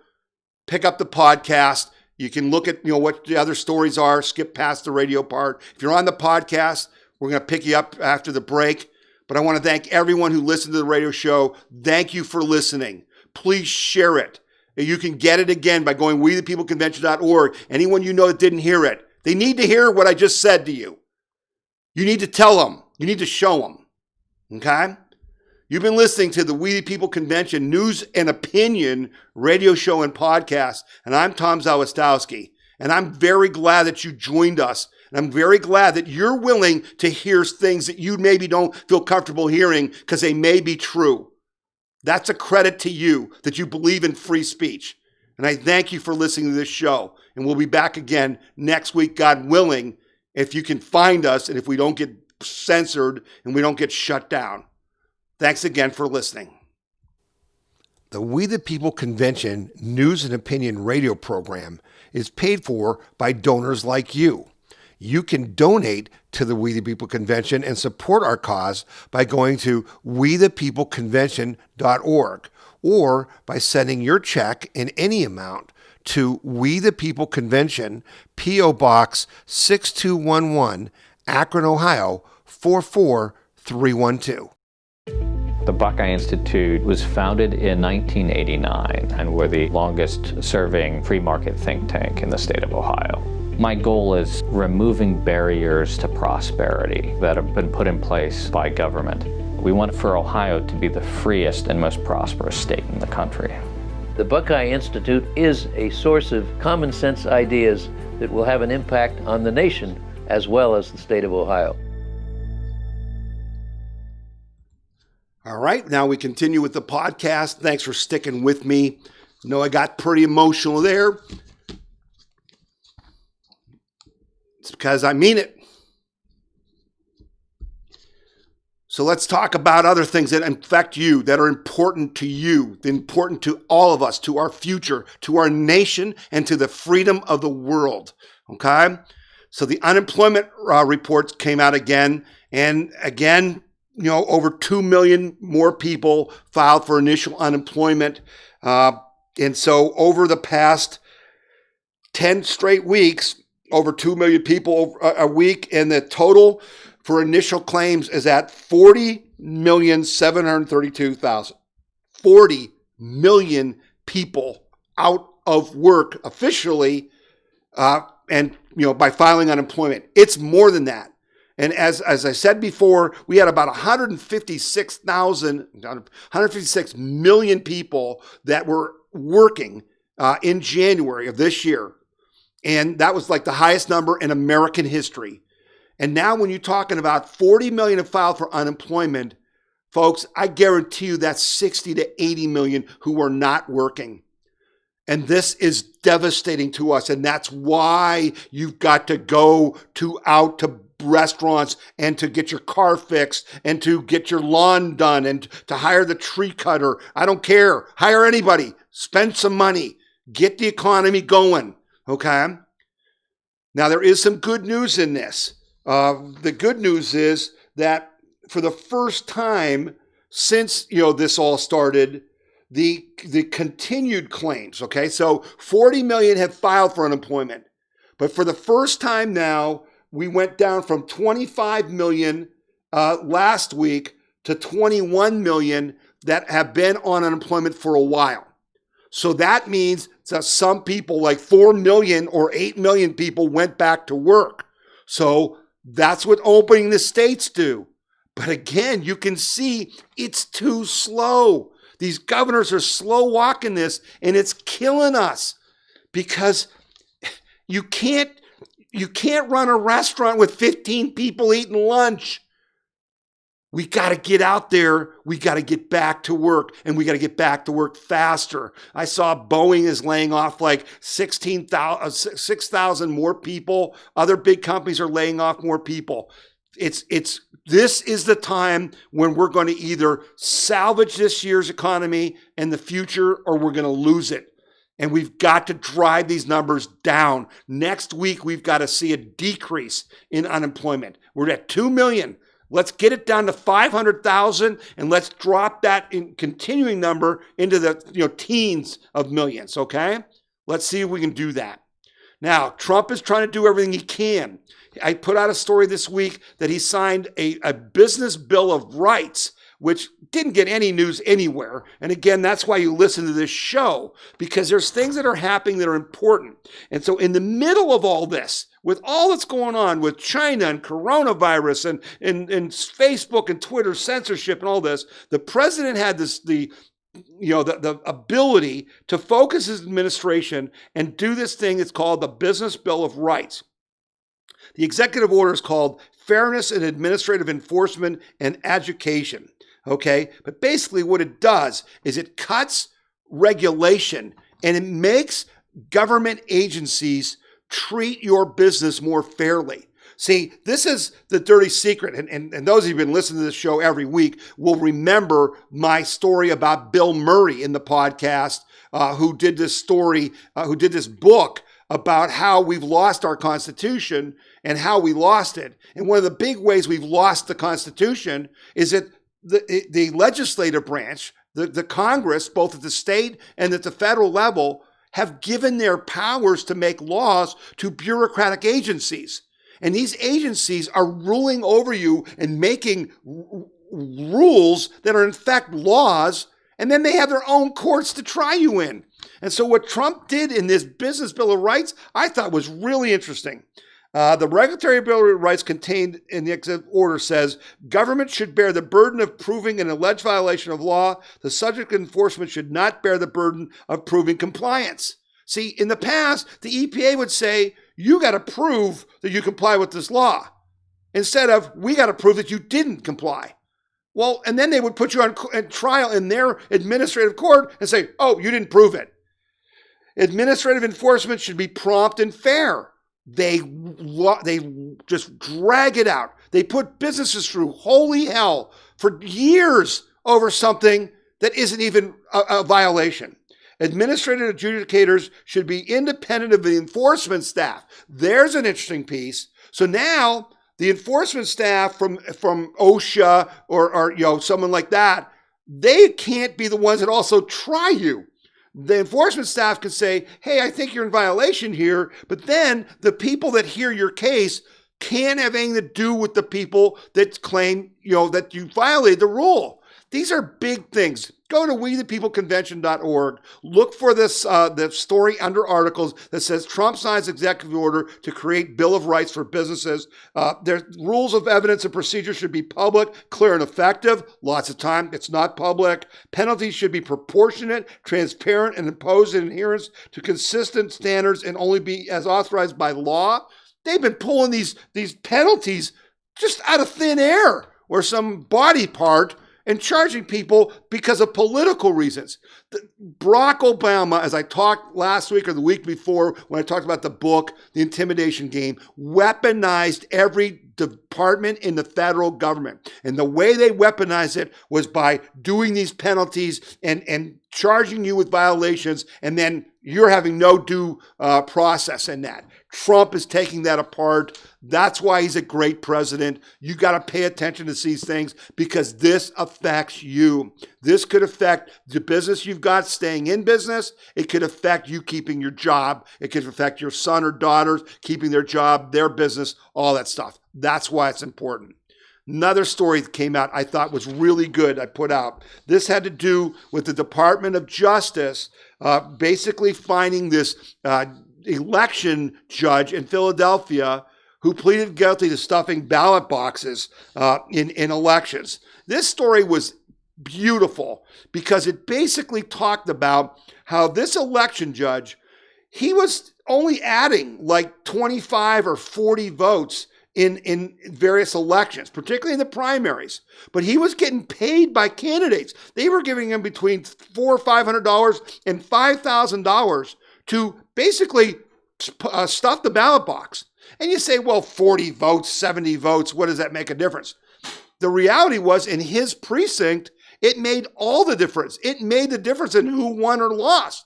pick up the podcast. You can look at what the other stories are, skip past the radio part. If you're on the podcast, we're going to pick you up after the break. But I want to thank everyone who listened to the radio show. Thank you for listening. Please share it. You can get it again by going wethepeopleconvention.org. Anyone you know that didn't hear it, they need to hear what I just said to you. You need to tell them. You need to show them. Okay? You've been listening to the We the People Convention News and Opinion radio show and podcast, and I'm Tom Zawistowski, and I'm very glad that you joined us, and I'm very glad that you're willing to hear things that you maybe don't feel comfortable hearing because they may be true. That's a credit to you that you believe in free speech, and I thank you for listening to this show, and we'll be back again next week, God willing, if you can find us and if we don't get censored and we don't get shut down. Thanks again for listening. The We the People Convention News and Opinion radio program is paid for by donors like you. You can donate to the We the People Convention and support our cause by going to wethepeopleconvention.org or by sending your check in any amount to We the People Convention, P.O. Box 6211, Akron, Ohio 44312. The Buckeye Institute was founded in 1989, and we're the longest serving free market think tank in the state of Ohio. My goal is removing barriers to prosperity that have been put in place by government. We want for Ohio to be the freest and most prosperous state in the country. The Buckeye Institute is a source of common sense ideas that will have an impact on the nation as well as the state of Ohio. All right, now we continue with the podcast. Thanks for sticking with me. No, I got pretty emotional there. It's because I mean it. So let's talk about other things that affect you, that are important to you, important to all of us, to our future, to our nation, and to the freedom of the world, okay? So the unemployment reports came out again, and again, over 2 million more people filed for initial unemployment. And so over the past 10 straight weeks, over 2 million people a week, and the total for initial claims is at 40,732,000. 40 million people out of work officially, and by filing unemployment. It's more than that. And as I said before, we had about 156 million people that were working in January of this year. And that was like the highest number in American history. And now when you're talking about 40 million have filed for unemployment, folks, I guarantee you that's 60 to 80 million who are not working. And this is devastating to us. And that's why you've got to go out to restaurants and to get your car fixed and to get your lawn done and to hire the tree cutter. I don't care. Hire anybody. Spend some money. Get the economy going. Okay? Now, there is some good news in this. The good news is that for the first time since, this all started, the continued claims, okay? So 40 million have filed for unemployment. But for the first time now, we went down from 25 million last week to 21 million that have been on unemployment for a while. So that means that some people, like 4 million or 8 million people, went back to work. So that's what opening the states do. But again, you can see it's too slow. These governors are slow walking this, and it's killing us because you can't run a restaurant with 15 people eating lunch. We got to get out there. We got to get back to work, and we got to get back to work faster. I saw Boeing is laying off like 6,000 more people. Other big companies are laying off more people. This is the time when we're going to either salvage this year's economy and the future, or we're going to lose it. And we've got to drive these numbers down. Next week, we've got to see a decrease in unemployment. We're at 2 million. Let's get it down to 500,000, and let's drop that in continuing number into the teens of millions, okay? Let's see if we can do that. Now, Trump is trying to do everything he can. I put out a story this week that he signed a business bill of rights, which didn't get any news anywhere. And again, that's why you listen to this show, because there's things that are happening that are important. And so in the middle of all this, with all that's going on with China and coronavirus and Facebook and Twitter censorship and all this, the president had the ability to focus his administration and do this thing that's called the Business Bill of Rights. The executive order is called Fairness in Administrative Enforcement and Education. Okay, but basically what it does is it cuts regulation and it makes government agencies treat your business more fairly. See, this is the dirty secret, and those of you who've been listening to this show every week will remember my story about Bill Murray in the podcast, who did this book about how we've lost our Constitution and how we lost it. And one of the big ways we've lost the Constitution is that the legislative branch, the Congress, both at the state and at the federal level, have given their powers to make laws to bureaucratic agencies. And these agencies are ruling over you and making rules that are in fact laws, and then they have their own courts to try you in. And so what Trump did in this Business Bill of Rights, I thought was really interesting. The Regulatory Bill of Rights contained in the executive order says, government should bear the burden of proving an alleged violation of law. The subject of enforcement should not bear the burden of proving compliance. See, in the past, the EPA would say, you got to prove that you comply with this law, instead of, we got to prove that you didn't comply. Well, and then they would put you on trial in their administrative court and say, oh, you didn't prove it. Administrative enforcement should be prompt and fair. They just drag it out. They put businesses through holy hell for years over something that isn't even a violation. Administrative adjudicators should be independent of the enforcement staff. There's an interesting piece. So now the enforcement staff from OSHA or someone like that, they can't be the ones that also try you. The enforcement staff can say, hey, I think you're in violation here, but then the people that hear your case can't have anything to do with the people that claim, that you violated the rule. These are big things. Go to wethepeopleconvention.org. Look for this the story under articles that says Trump signs executive order to create Bill of Rights for businesses. Their rules of evidence and procedure should be public, clear, and effective. Lots of time it's not public. Penalties should be proportionate, transparent, and imposed in adherence to consistent standards and only be as authorized by law. They've been pulling these penalties just out of thin air or some body part and charging people because of political reasons. Barack Obama, as I talked last week or the week before when I talked about the book, The Intimidation Game, weaponized every department in the federal government. And the way they weaponized it was by doing these penalties and charging you with violations, and then you're having no due process in that. Trump is taking that apart. That's why he's a great president. You got to pay attention to these things because this affects you. This could affect the business you've got staying in business. It could affect you keeping your job. It could affect your son or daughters keeping their job, their business, all that stuff. That's why it's important. Another story that came out I thought was really good, I put out. This had to do with the Department of Justice basically finding this election judge in Philadelphia who pleaded guilty to stuffing ballot boxes in elections. This story was beautiful because it basically talked about how this election judge, he was only adding like 25 or 40 votes in various elections, particularly in the primaries. But he was getting paid by candidates. They were giving him between $400 or $500 and $5,000 to basically stuff the ballot box. And you say, well, 40 votes, 70 votes, what does that make a difference? The reality was in his precinct, it made all the difference. It made the difference in who won or lost.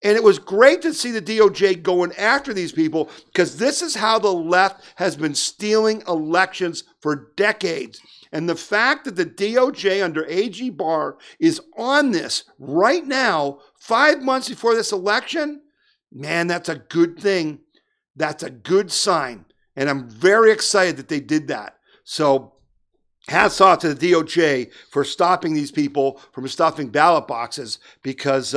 And it was great to see the DOJ going after these people because this is how the left has been stealing elections for decades. And the fact that the DOJ under AG Barr is on this right now, 5 months before this election, man, that's a good thing. That's a good sign. And I'm very excited that they did that. So hats off to the DOJ for stopping these people from stuffing ballot boxes because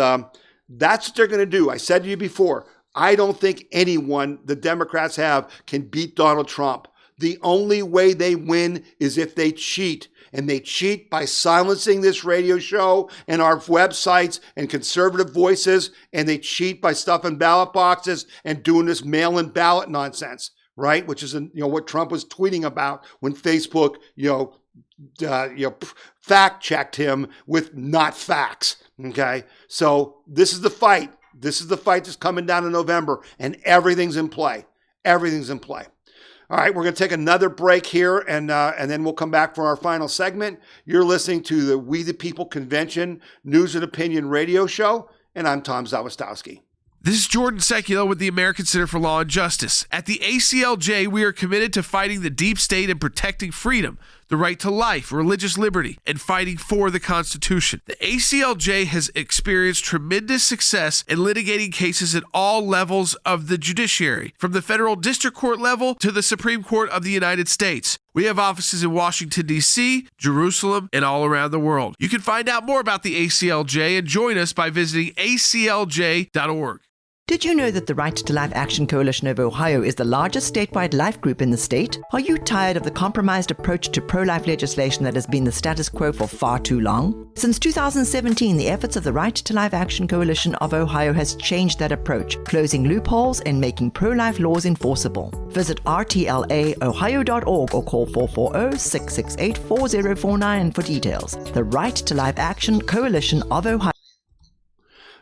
that's what they're going to do. I said to you before, I don't think anyone the Democrats have can beat Donald Trump. The only way they win is if they cheat. And they cheat by silencing this radio show and our websites and conservative voices. And they cheat by stuffing ballot boxes and doing this mail-in ballot nonsense, right? Which is what Trump was tweeting about when Facebook fact checked him with not facts. Okay, so this is the fight. This is the fight that's coming down in November, and everything's in play. Everything's in play. All right, we're going to take another break here, and then we'll come back for our final segment. You're listening to the We the People Convention News and Opinion Radio Show, and I'm Tom Zawistowski. This is Jordan Seculo with the American Center for Law and Justice. At the ACLJ, we are committed to fighting the deep state and protecting freedom, the right to life, religious liberty, and fighting for the Constitution. The ACLJ has experienced tremendous success in litigating cases at all levels of the judiciary, from the federal district court level to the Supreme Court of the United States. We have offices in Washington, D.C., Jerusalem, and all around the world. You can find out more about the ACLJ and join us by visiting aclj.org. Did you know that the Right to Life Action Coalition of Ohio is the largest statewide life group in the state? Are you tired of the compromised approach to pro-life legislation that has been the status quo for far too long? Since 2017, the efforts of the Right to Life Action Coalition of Ohio has changed that approach, closing loopholes and making pro-life laws enforceable. Visit rtlaohio.org or call 440-668-4049 for details. The Right to Life Action Coalition of Ohio.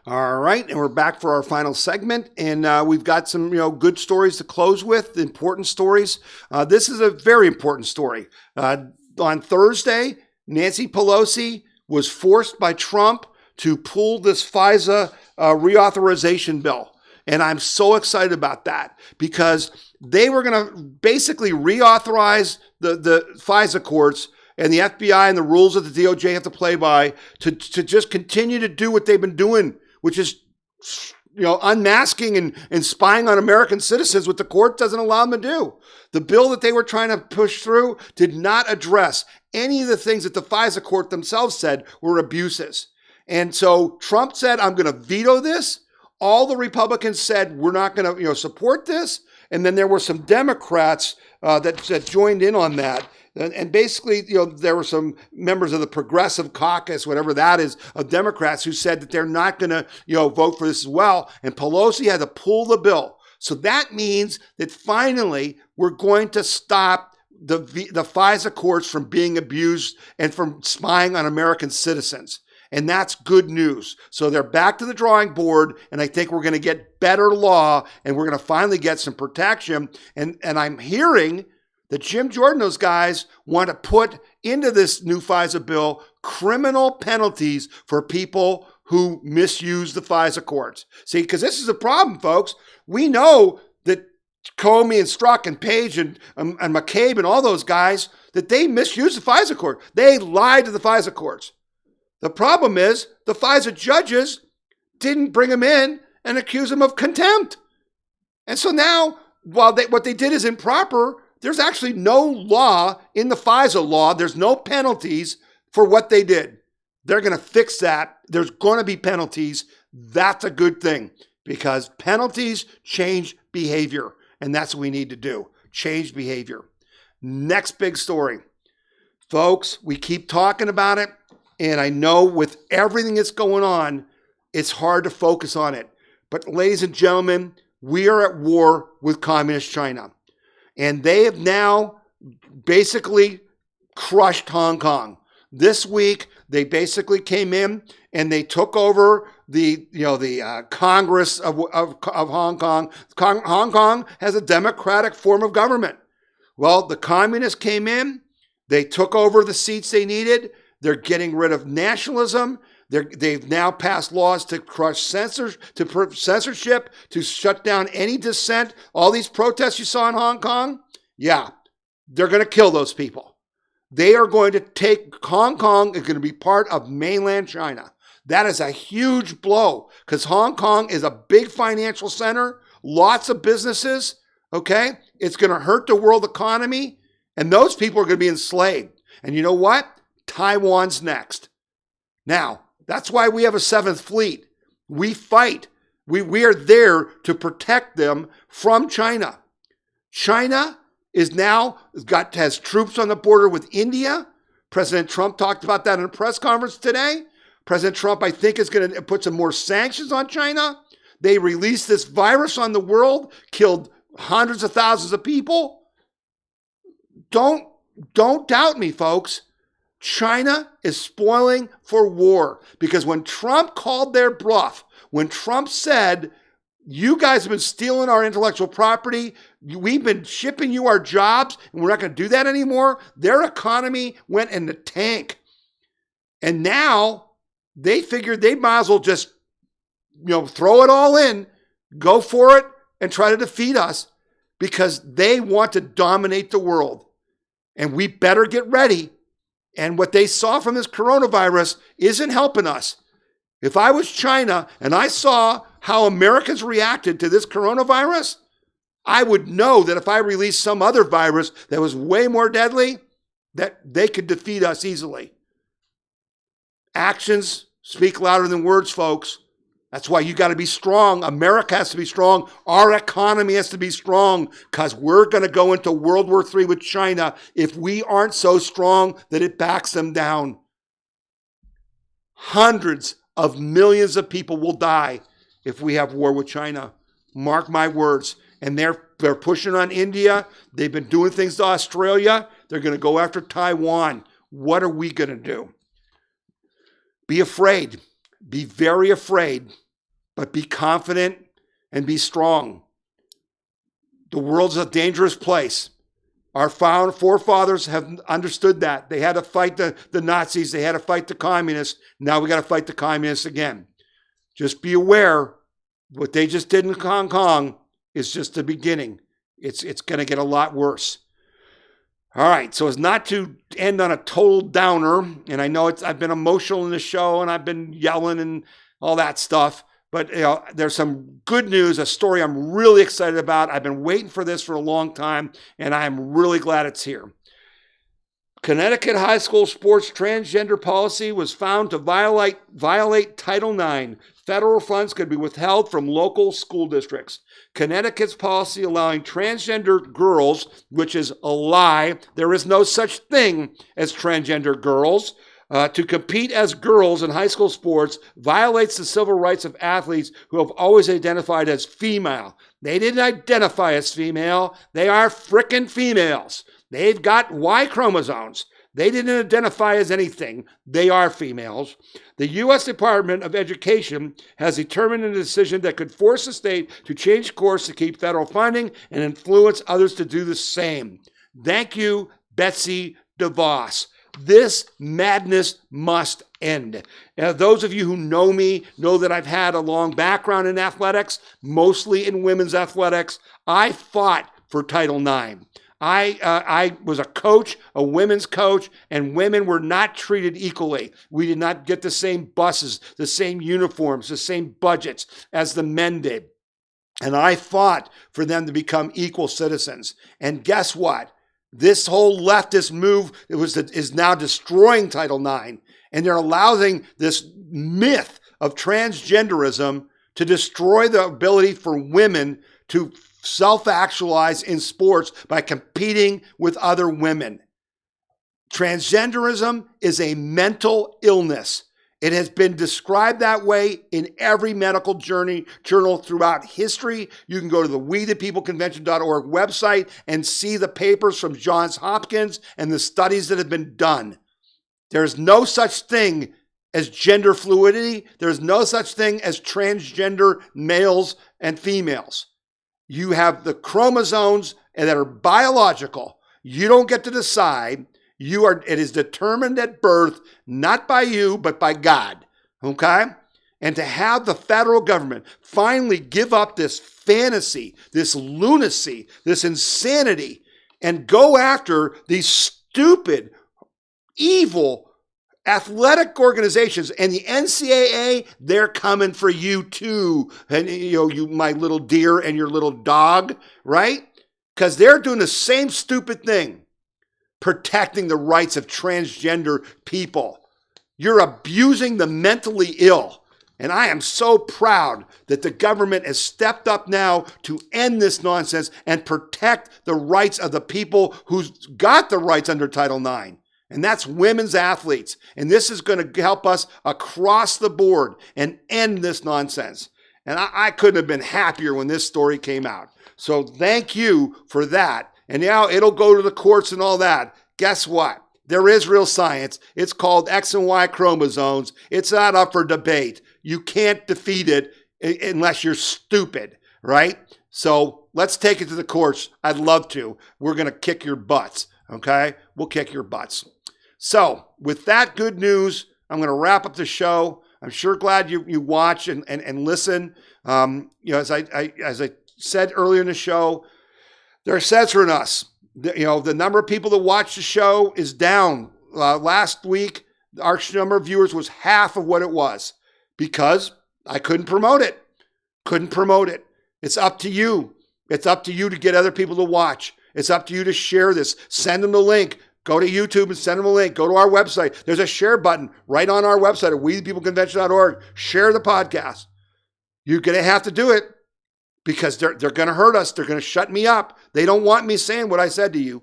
All right, and we're back for our final segment, and we've got some good stories to close with, important stories. This is a very important story. On Thursday, Nancy Pelosi was forced by Trump to pull this FISA reauthorization bill, and I'm so excited about that because they were going to basically reauthorize the FISA courts and the FBI and the rules that the DOJ have to play by to just continue to do what they've been doing, which is, unmasking and spying on American citizens, what the court doesn't allow them to do. The bill that they were trying to push through did not address any of the things that the FISA court themselves said were abuses. And so Trump said, I'm going to veto this. All the Republicans said, we're not going to, support this. And then there were some Democrats that joined in on that. And basically, there were some members of the Progressive Caucus, whatever that is, of Democrats who said that they're not going to, vote for this as well. And Pelosi had to pull the bill. So that means that finally we're going to stop the FISA courts from being abused and from spying on American citizens. And that's good news. So they're back to the drawing board, and I think we're going to get better law, and we're going to finally get some protection. And I'm hearing that Jim Jordan, those guys, want to put into this new FISA bill criminal penalties for people who misuse the FISA courts. See, because this is a problem, folks. We know that Comey and Strzok and Page and McCabe and all those guys, that they misused the FISA court. They lied to the FISA courts. The problem is the FISA judges didn't bring them in and accuse them of contempt. And so now, while what they did is improper, there's actually no law in the FISA law. There's no penalties for what they did. They're going to fix that. There's going to be penalties. That's a good thing because penalties change behavior, and that's what we need to do, change behavior. Next big story. Folks, we keep talking about it, and I know with everything that's going on, it's hard to focus on it. But ladies and gentlemen, we are at war with Communist China. And they have now basically crushed Hong Kong. This week, they basically came in and they took over the Congress of Hong Kong. Hong Kong has a democratic form of government. Well, the communists came in. They took over the seats they needed. They're getting rid of nationalism. They've now passed laws to crush censorship, to shut down any dissent. All these protests you saw in Hong Kong, yeah, they're going to kill those people. They are going to take Hong Kong is going to be part of mainland China. That is a huge blow because Hong Kong is a big financial center, lots of businesses, okay? It's going to hurt the world economy, and those people are going to be enslaved. And you know what? Taiwan's next. Now, that's why we have a 7th Fleet. We fight. We are there to protect them from China. China is now has troops on the border with India. President Trump talked about that in a press conference today. President Trump, I think, is going to put some more sanctions on China. They released this virus on the world, killed hundreds of thousands of people. Don't doubt me, folks. China is spoiling for war because when Trump called their bluff, when Trump said, you guys have been stealing our intellectual property, we've been shipping you our jobs, and we're not going to do that anymore, their economy went in the tank. And now they figured they might as well just, throw it all in, go for it, and try to defeat us because they want to dominate the world. And we better get ready. And what they saw from this coronavirus isn't helping us. If I was China and I saw how Americans reacted to this coronavirus, I would know that if I released some other virus that was way more deadly, that they could defeat us easily. Actions speak louder than words, folks. That's why you got to be strong. America has to be strong. Our economy has to be strong because we're going to go into World War III with China if we aren't so strong that it backs them down. Hundreds of millions of people will die if we have war with China. Mark my words. And they're pushing on India. They've been doing things to Australia. They're going to go after Taiwan. What are we going to do? Be afraid. Be very afraid, but be confident and be strong. The world's a dangerous place. Our forefathers have understood that. They had to fight the Nazis. They had to fight the communists. Now we got to fight the communists again. Just be aware, what they just did in Hong Kong is just the beginning. It's going to get a lot worse. All right, so as not to end on a total downer, and I know I've been emotional in the show, and I've been yelling and all that stuff, but there's some good news, a story I'm really excited about. I've been waiting for this for a long time, and I'm really glad it's here. Connecticut high school sports transgender policy was found to violate Title IX. Federal funds could be withheld from local school districts. Connecticut's policy allowing transgender girls, which is a lie, there is no such thing as transgender girls, to compete as girls in high school sports violates the civil rights of athletes who have always identified as female. They didn't identify as female. They are frickin' females. They've got Y chromosomes. They didn't identify as anything. They are females. The U.S. Department of Education has determined a decision that could force the state to change course to keep federal funding and influence others to do the same. Thank you, Betsy DeVos. This madness must end. Those of you who know me know that I've had a long background in athletics, mostly in women's athletics. I fought for Title IX. I was a coach, a women's coach, and women were not treated equally. We did not get the same buses, the same uniforms, the same budgets as the men did. And I fought for them to become equal citizens. And guess what? This whole leftist move is now destroying Title IX. And they're allowing this myth of transgenderism to destroy the ability for women to self-actualize in sports by competing with other women. Transgenderism is a mental illness. It has been described that way in every medical journal throughout history. You can go to the WeThePeopleConvention.org website and see the papers from Johns Hopkins and the studies that have been done. There's no such thing as gender fluidity. There's no such thing as transgender males and females. You have the chromosomes that are biological. You don't get to decide. It is determined at birth, not by you, but by God. Okay? And to have the federal government finally give up this fantasy, this lunacy, this insanity, and go after these stupid, evil athletic organizations, and the NCAA, they're coming for you too. And you, my little deer and your little dog, right? Because they're doing the same stupid thing, protecting the rights of transgender people. You're abusing the mentally ill. And I am so proud that the government has stepped up now to end this nonsense and protect the rights of the people who's got the rights under Title IX. And that's women's athletes. And this is going to help us across the board and end this nonsense. And I couldn't have been happier when this story came out. So thank you for that. And now it'll go to the courts and all that. Guess what? There is real science. It's called X and Y chromosomes. It's not up for debate. You can't defeat it unless you're stupid, right? So let's take it to the courts. I'd love to. We're going to kick your butts, okay? We'll kick your butts. So with that good news, I'm going to wrap up the show. I'm sure glad you watch and listen. As I said earlier in the show, they're censoring us. The number of people that watch the show is down. Last week, our number of viewers was half of what it was because I couldn't promote it. It's up to you. It's up to you to get other people to watch. It's up to you to share this. Send them the link. Go to YouTube and send them a link. Go to our website. There's a share button right on our website at WeThePeopleConvention.org. Share the podcast. You're going to have to do it because they're going to hurt us. They're going to shut me up. They don't want me saying what I said to you.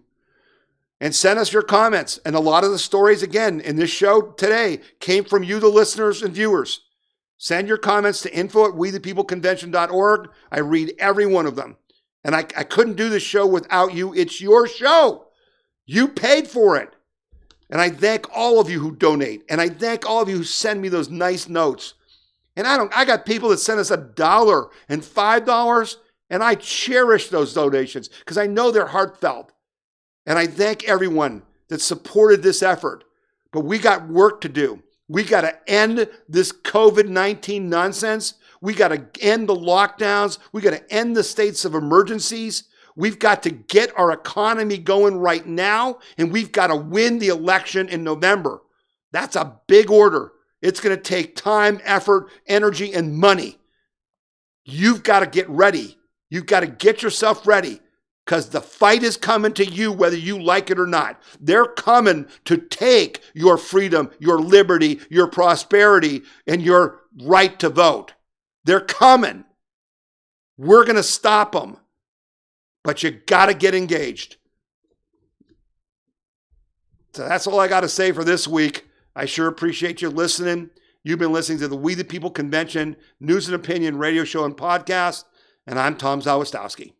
And send us your comments. And a lot of the stories, again, in this show today came from you, the listeners and viewers. Send your comments to info@wethepeopleconvention.org. I read every one of them. And I couldn't do this show without you. It's your show. You paid for it. And I thank all of you who donate. And I thank all of you who send me those nice notes. And I got people that send us $1 and $5, and I cherish those donations because I know they're heartfelt. And I thank everyone that supported this effort. But we got work to do. We got to end this COVID-19 nonsense. We got to end the lockdowns. We got to end the states of emergencies. We've got to get our economy going right now, and we've got to win the election in November. That's a big order. It's going to take time, effort, energy, and money. You've got to get ready. You've got to get yourself ready because the fight is coming to you whether you like it or not. They're coming to take your freedom, your liberty, your prosperity, and your right to vote. They're coming. We're going to stop them. But you got to get engaged. So that's all I got to say for this week. I sure appreciate you listening. You've been listening to the We the People Convention News and Opinion radio show and podcast, and I'm Tom Zawistowski.